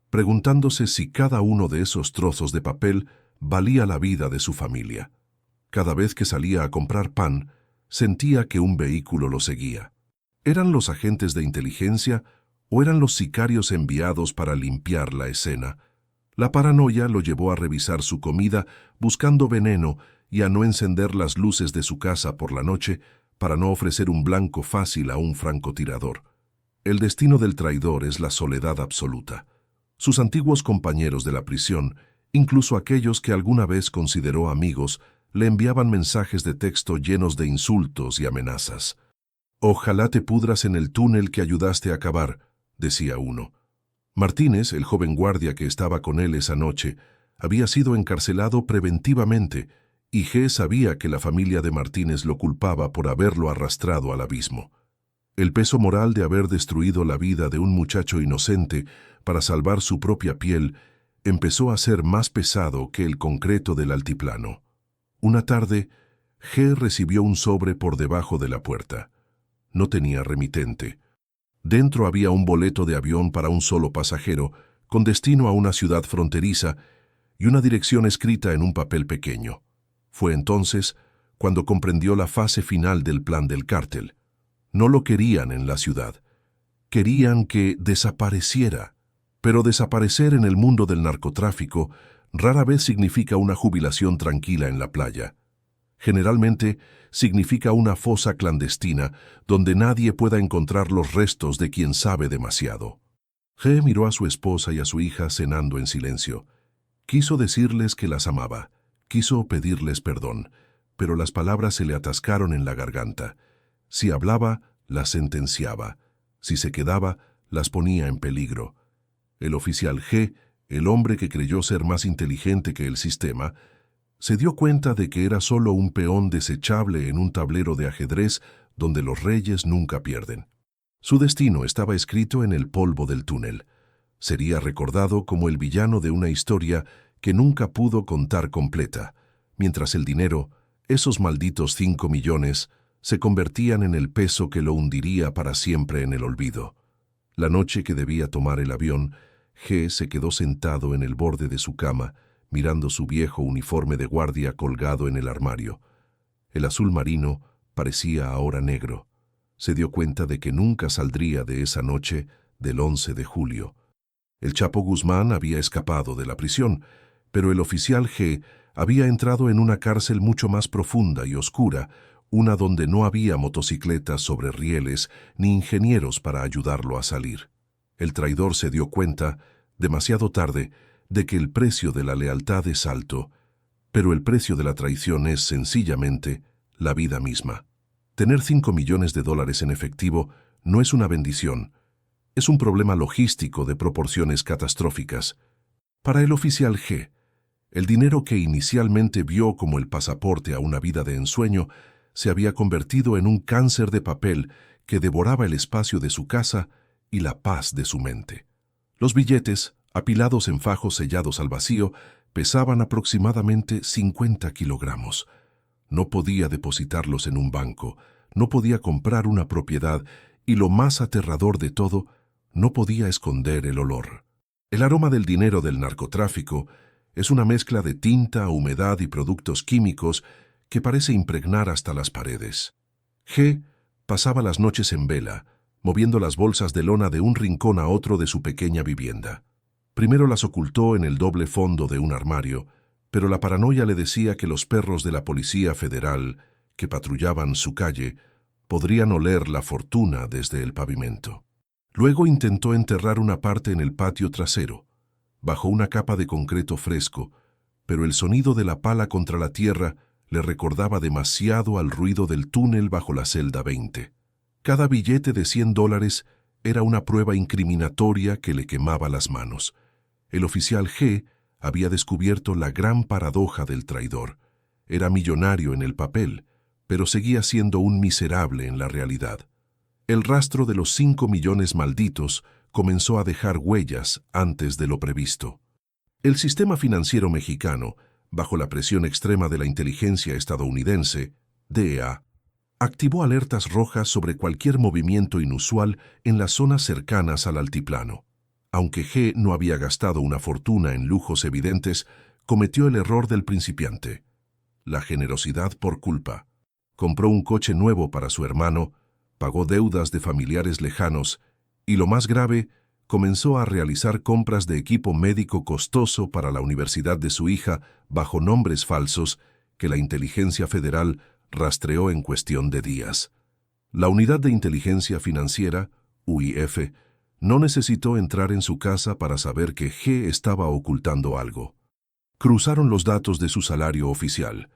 preguntándose si cada uno de esos trozos de papel valía la vida de su familia. Cada vez que salía a comprar pan, sentía que un vehículo lo seguía. ¿Eran los agentes de inteligencia o eran los sicarios enviados para limpiar la escena? La paranoia lo llevó a revisar su comida buscando veneno y a no encender las luces de su casa por la noche para no ofrecer un blanco fácil a un francotirador. El destino del traidor es la soledad absoluta. Sus antiguos compañeros de la prisión, incluso aquellos que alguna vez consideró amigos, le enviaban mensajes de texto llenos de insultos y amenazas. «Ojalá te pudras en el túnel que ayudaste a cavar», decía uno. Martínez, el joven guardia que estaba con él esa noche, había sido encarcelado preventivamente, y G sabía que la familia de Martínez lo culpaba por haberlo arrastrado al abismo. El peso moral de haber destruido la vida de un muchacho inocente para salvar su propia piel empezó a ser más pesado que el concreto del altiplano. Una tarde, G recibió un sobre por debajo de la puerta. No tenía remitente. Dentro había un boleto de avión para un solo pasajero, con destino a una ciudad fronteriza, y una dirección escrita en un papel pequeño. Fue entonces cuando comprendió la fase final del plan del cártel. No lo querían en la ciudad. Querían que desapareciera. Pero desaparecer en el mundo del narcotráfico rara vez significa una jubilación tranquila en la playa. Generalmente significa una fosa clandestina donde nadie pueda encontrar los restos de quien sabe demasiado. G miró a su esposa y a su hija cenando en silencio. Quiso decirles que las amaba, quiso pedirles perdón, pero las palabras se le atascaron en la garganta. Si hablaba, las sentenciaba. Si se quedaba, las ponía en peligro. El oficial G, el hombre que creyó ser más inteligente que el sistema, se dio cuenta de que era solo un peón desechable en un tablero de ajedrez donde los reyes nunca pierden. Su destino estaba escrito en el polvo del túnel. Sería recordado como el villano de una historia que nunca pudo contar completa, mientras el dinero, esos malditos 5 millones, se convertían en el peso que lo hundiría para siempre en el olvido. La noche que debía tomar el avión, G se quedó sentado en el borde de su cama, mirando su viejo uniforme de guardia colgado en el armario. El azul marino parecía ahora negro. Se dio cuenta de que nunca saldría de esa noche del 11 de julio. El Chapo Guzmán había escapado de la prisión, pero el oficial G había entrado en una cárcel mucho más profunda y oscura, una donde no había motocicletas sobre rieles ni ingenieros para ayudarlo a salir. El traidor se dio cuenta, demasiado tarde, de que el precio de la lealtad es alto, pero el precio de la traición es, sencillamente, la vida misma. Tener 5 millones de dólares en efectivo no es una bendición, es un problema logístico de proporciones catastróficas. Para el oficial G, el dinero que inicialmente vio como el pasaporte a una vida de ensueño se había convertido en un cáncer de papel que devoraba el espacio de su casa y la paz de su mente. Los billetes, apilados en fajos sellados al vacío, pesaban aproximadamente 50 kilogramos. No podía depositarlos en un banco, no podía comprar una propiedad y, lo más aterrador de todo, no podía esconder el olor. El aroma del dinero del narcotráfico es una mezcla de tinta, humedad y productos químicos que parece impregnar hasta las paredes. G pasaba las noches en vela, moviendo las bolsas de lona de un rincón a otro de su pequeña vivienda. Primero las ocultó en el doble fondo de un armario, pero la paranoia le decía que los perros de la Policía Federal, que patrullaban su calle, podrían oler la fortuna desde el pavimento. Luego intentó enterrar una parte en el patio trasero, bajo una capa de concreto fresco, pero el sonido de la pala contra la tierra le recordaba demasiado al ruido del túnel bajo la celda 20. Cada billete de $100 era una prueba incriminatoria que le quemaba las manos. El oficial G había descubierto la gran paradoja del traidor. Era millonario en el papel, pero seguía siendo un miserable en la realidad. El rastro de los 5 millones malditos comenzó a dejar huellas antes de lo previsto. El sistema financiero mexicano, bajo la presión extrema de la inteligencia estadounidense, DEA, activó alertas rojas sobre cualquier movimiento inusual en las zonas cercanas al altiplano. Aunque G no había gastado una fortuna en lujos evidentes, cometió el error del principiante. La generosidad por culpa. Compró un coche nuevo para su hermano, pagó deudas de familiares lejanos y, lo más grave, comenzó a realizar compras de equipo médico costoso para la universidad de su hija bajo nombres falsos que la inteligencia federal rastreó en cuestión de días. La Unidad de Inteligencia Financiera, UIF, no necesitó entrar en su casa para saber que G estaba ocultando algo. Cruzaron los datos de su salario oficial,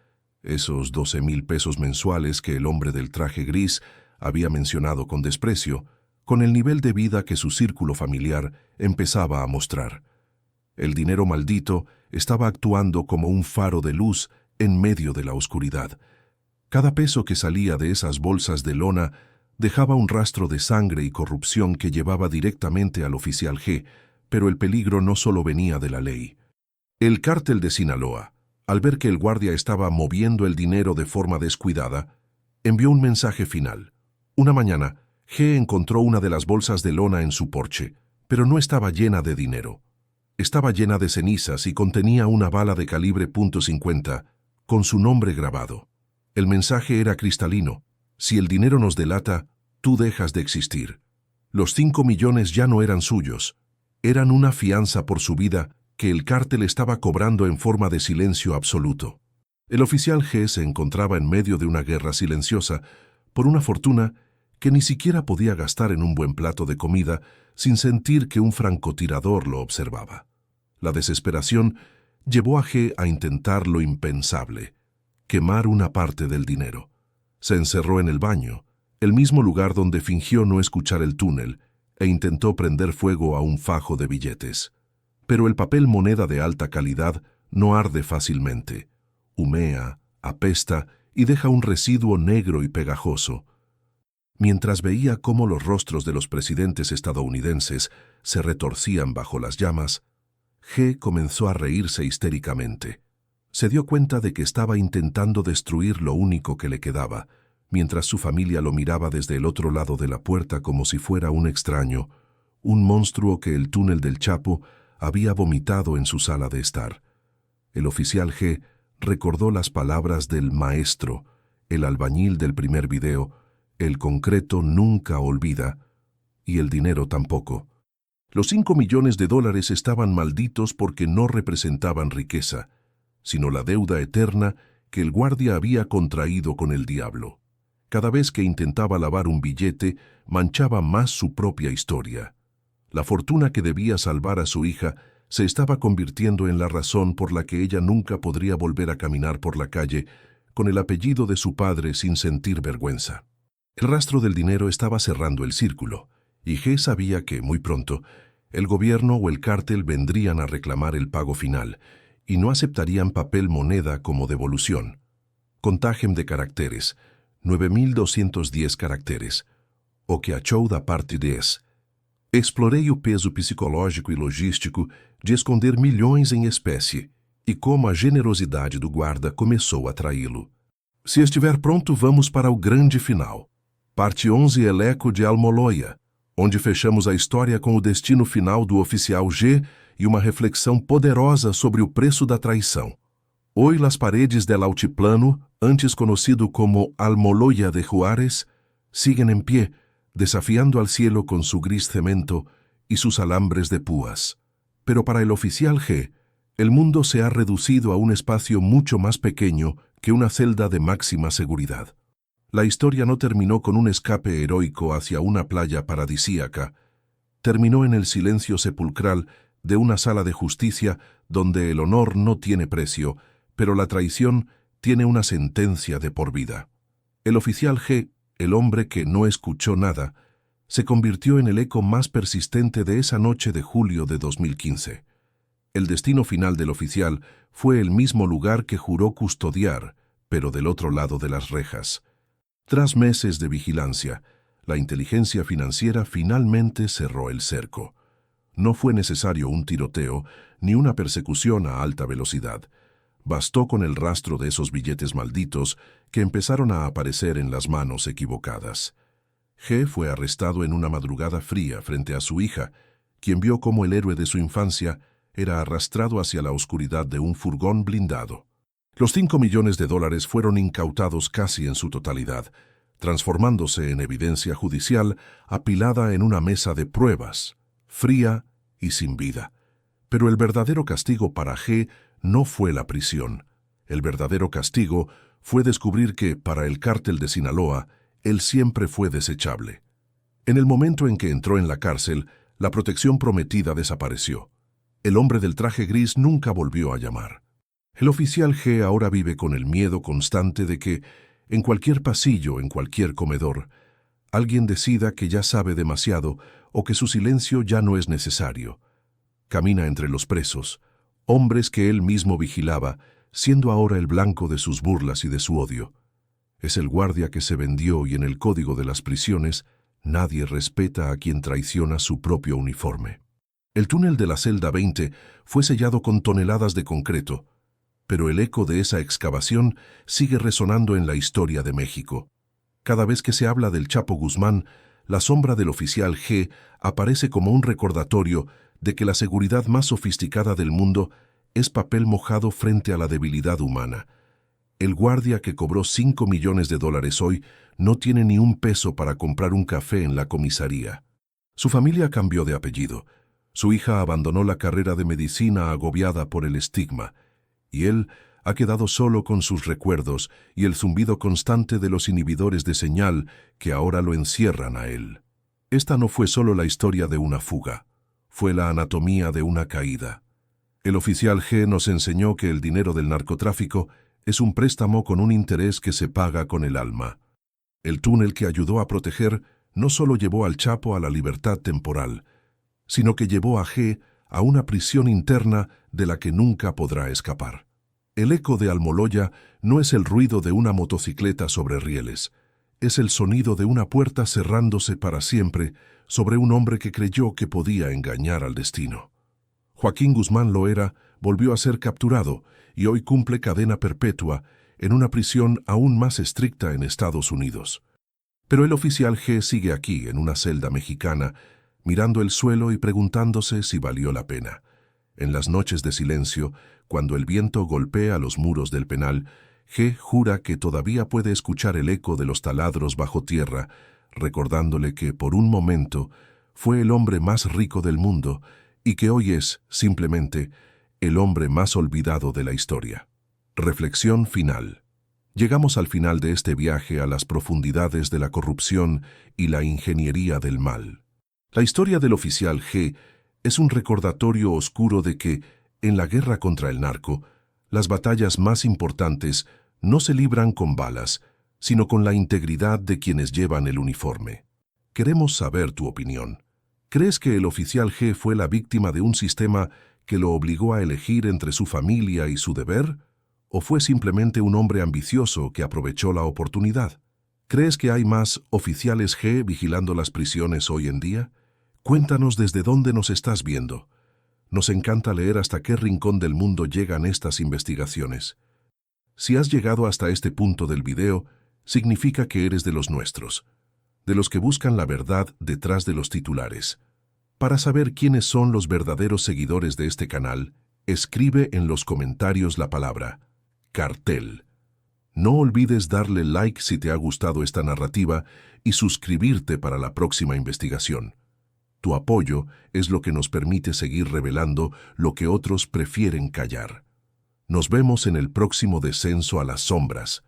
esos 12,000 pesos mensuales que el hombre del traje gris había mencionado con desprecio, con el nivel de vida que su círculo familiar empezaba a mostrar. El dinero maldito estaba actuando como un faro de luz en medio de la oscuridad. Cada peso que salía de esas bolsas de lona dejaba un rastro de sangre y corrupción que llevaba directamente al oficial G, pero el peligro no solo venía de la ley. El cártel de Sinaloa, al ver que el guardia estaba moviendo el dinero de forma descuidada, envió un mensaje final. Una mañana, G encontró una de las bolsas de lona en su porche, pero no estaba llena de dinero. Estaba llena de cenizas y contenía una bala de calibre .50 con su nombre grabado. El mensaje era cristalino: si el dinero nos delata, tú dejas de existir. Los 5 millones ya no eran suyos, eran una fianza por su vida que el cártel estaba cobrando en forma de silencio absoluto. El oficial G se encontraba en medio de una guerra silenciosa por una fortuna que ni siquiera podía gastar en un buen plato de comida sin sentir que un francotirador lo observaba. La desesperación llevó a G a intentar lo impensable: quemar una parte del dinero. Se encerró en el baño, el mismo lugar donde fingió no escuchar el túnel, e intentó prender fuego a un fajo de billetes. Pero el papel moneda de alta calidad no arde fácilmente. Humea, apesta y deja un residuo negro y pegajoso. Mientras veía cómo los rostros de los presidentes estadounidenses se retorcían bajo las llamas, G comenzó a reírse histéricamente. Se dio cuenta de que estaba intentando destruir lo único que le quedaba, mientras su familia lo miraba desde el otro lado de la puerta como si fuera un extraño, un monstruo que el túnel del Chapo había vomitado en su sala de estar. El oficial G recordó las palabras del maestro, el albañil del primer video: el concreto nunca olvida, y el dinero tampoco. Los 5 millones de dólares estaban malditos porque no representaban riqueza, sino la deuda eterna que el guardia había contraído con el diablo. Cada vez que intentaba lavar un billete, manchaba más su propia historia. La fortuna que debía salvar a su hija se estaba convirtiendo en la razón por la que ella nunca podría volver a caminar por la calle con el apellido de su padre sin sentir vergüenza. El rastro del dinero estaba cerrando el círculo, y G sabía que, muy pronto, el gobierno o el cártel vendrían a reclamar el pago final, y no aceptarían papel moneda como devolución. Contagem de caracteres, 9.210 caracteres. O que achou da parte des. Explorei o peso psicológico e logístico de esconder milhões em espécie e como a generosidade do guarda começou a atraí-lo. Se estiver pronto, vamos para o grande final. Parte 11, Eleco de Almoloya, onde fechamos a história com o destino final do oficial G e uma reflexão poderosa sobre o preço da traição. Hoy las paredes del altiplano, antes conocido como Almoloya de Juárez, siguen en pie, desafiando al cielo con su gris cemento y sus alambres de púas. Pero para el oficial G, el mundo se ha reducido a un espacio mucho más pequeño que una celda de máxima seguridad. La historia no terminó con un escape heroico hacia una playa paradisíaca. Terminó en el silencio sepulcral de una sala de justicia donde el honor no tiene precio, pero la traición tiene una sentencia de por vida. El oficial G, el hombre que no escuchó nada, se convirtió en el eco más persistente de esa noche de julio de 2015. El destino final del oficial fue el mismo lugar que juró custodiar, pero del otro lado de las rejas. Tras meses de vigilancia, la inteligencia financiera finalmente cerró el cerco. No fue necesario un tiroteo ni una persecución a alta velocidad. Bastó con el rastro de esos billetes malditos que empezaron a aparecer en las manos equivocadas. G fue arrestado en una madrugada fría frente a su hija, quien vio cómo el héroe de su infancia era arrastrado hacia la oscuridad de un furgón blindado. Los 5 millones de dólares fueron incautados casi en su totalidad, transformándose en evidencia judicial apilada en una mesa de pruebas, fría y sin vida. Pero el verdadero castigo para G no fue la prisión. El verdadero castigo fue descubrir que, para el cártel de Sinaloa, él siempre fue desechable. En el momento en que entró en la cárcel, la protección prometida desapareció. El hombre del traje gris nunca volvió a llamar. El oficial G ahora vive con el miedo constante de que, en cualquier pasillo, en cualquier comedor, alguien decida que ya sabe demasiado o que su silencio ya no es necesario. Camina entre los presos, hombres que él mismo vigilaba, siendo ahora el blanco de sus burlas y de su odio. Es el guardia que se vendió y en el código de las prisiones nadie respeta a quien traiciona su propio uniforme. El túnel de la celda 20 fue sellado con toneladas de concreto, pero el eco de esa excavación sigue resonando en la historia de México. Cada vez que se habla del Chapo Guzmán, la sombra del oficial G aparece como un recordatorio de que la seguridad más sofisticada del mundo es papel mojado frente a la debilidad humana. El guardia que cobró $5 millones hoy no tiene ni un peso para comprar un café en la comisaría. Su familia cambió de apellido. Su hija abandonó la carrera de medicina agobiada por el estigma, y él ha quedado solo con sus recuerdos y el zumbido constante de los inhibidores de señal que ahora lo encierran a él. Esta no fue solo la historia de una fuga, fue la anatomía de una caída. El oficial G nos enseñó que el dinero del narcotráfico es un préstamo con un interés que se paga con el alma. El túnel que ayudó a proteger no solo llevó al Chapo a la libertad temporal, sino que llevó a G a una prisión interna de la que nunca podrá escapar. El eco de Almoloya no es el ruido de una motocicleta sobre rieles, es el sonido de una puerta cerrándose para siempre sobre un hombre que creyó que podía engañar al destino. Joaquín Guzmán Loera volvió a ser capturado y hoy cumple cadena perpetua en una prisión aún más estricta en Estados Unidos. Pero el oficial G sigue aquí, en una celda mexicana, mirando el suelo y preguntándose si valió la pena. En las noches de silencio, cuando el viento golpea los muros del penal, G jura que todavía puede escuchar el eco de los taladros bajo tierra, recordándole que, por un momento, fue el hombre más rico del mundo y que hoy es, simplemente, el hombre más olvidado de la historia. Reflexión final. Llegamos al final de este viaje a las profundidades de la corrupción y la ingeniería del mal. La historia del oficial G es un recordatorio oscuro de que, en la guerra contra el narco, las batallas más importantes no se libran con balas, sino con la integridad de quienes llevan el uniforme. Queremos saber tu opinión. ¿Crees que el oficial G fue la víctima de un sistema que lo obligó a elegir entre su familia y su deber? ¿O fue simplemente un hombre ambicioso que aprovechó la oportunidad? ¿Crees que hay más oficiales G vigilando las prisiones hoy en día? Cuéntanos desde dónde nos estás viendo. Nos encanta leer hasta qué rincón del mundo llegan estas investigaciones. Si has llegado hasta este punto del video, significa que eres de los nuestros, de los que buscan la verdad detrás de los titulares. Para saber quiénes son los verdaderos seguidores de este canal, escribe en los comentarios la palabra cartel. No olvides darle like si te ha gustado esta narrativa y suscribirte para la próxima investigación. Tu apoyo es lo que nos permite seguir revelando lo que otros prefieren callar. Nos vemos en el próximo descenso a las sombras.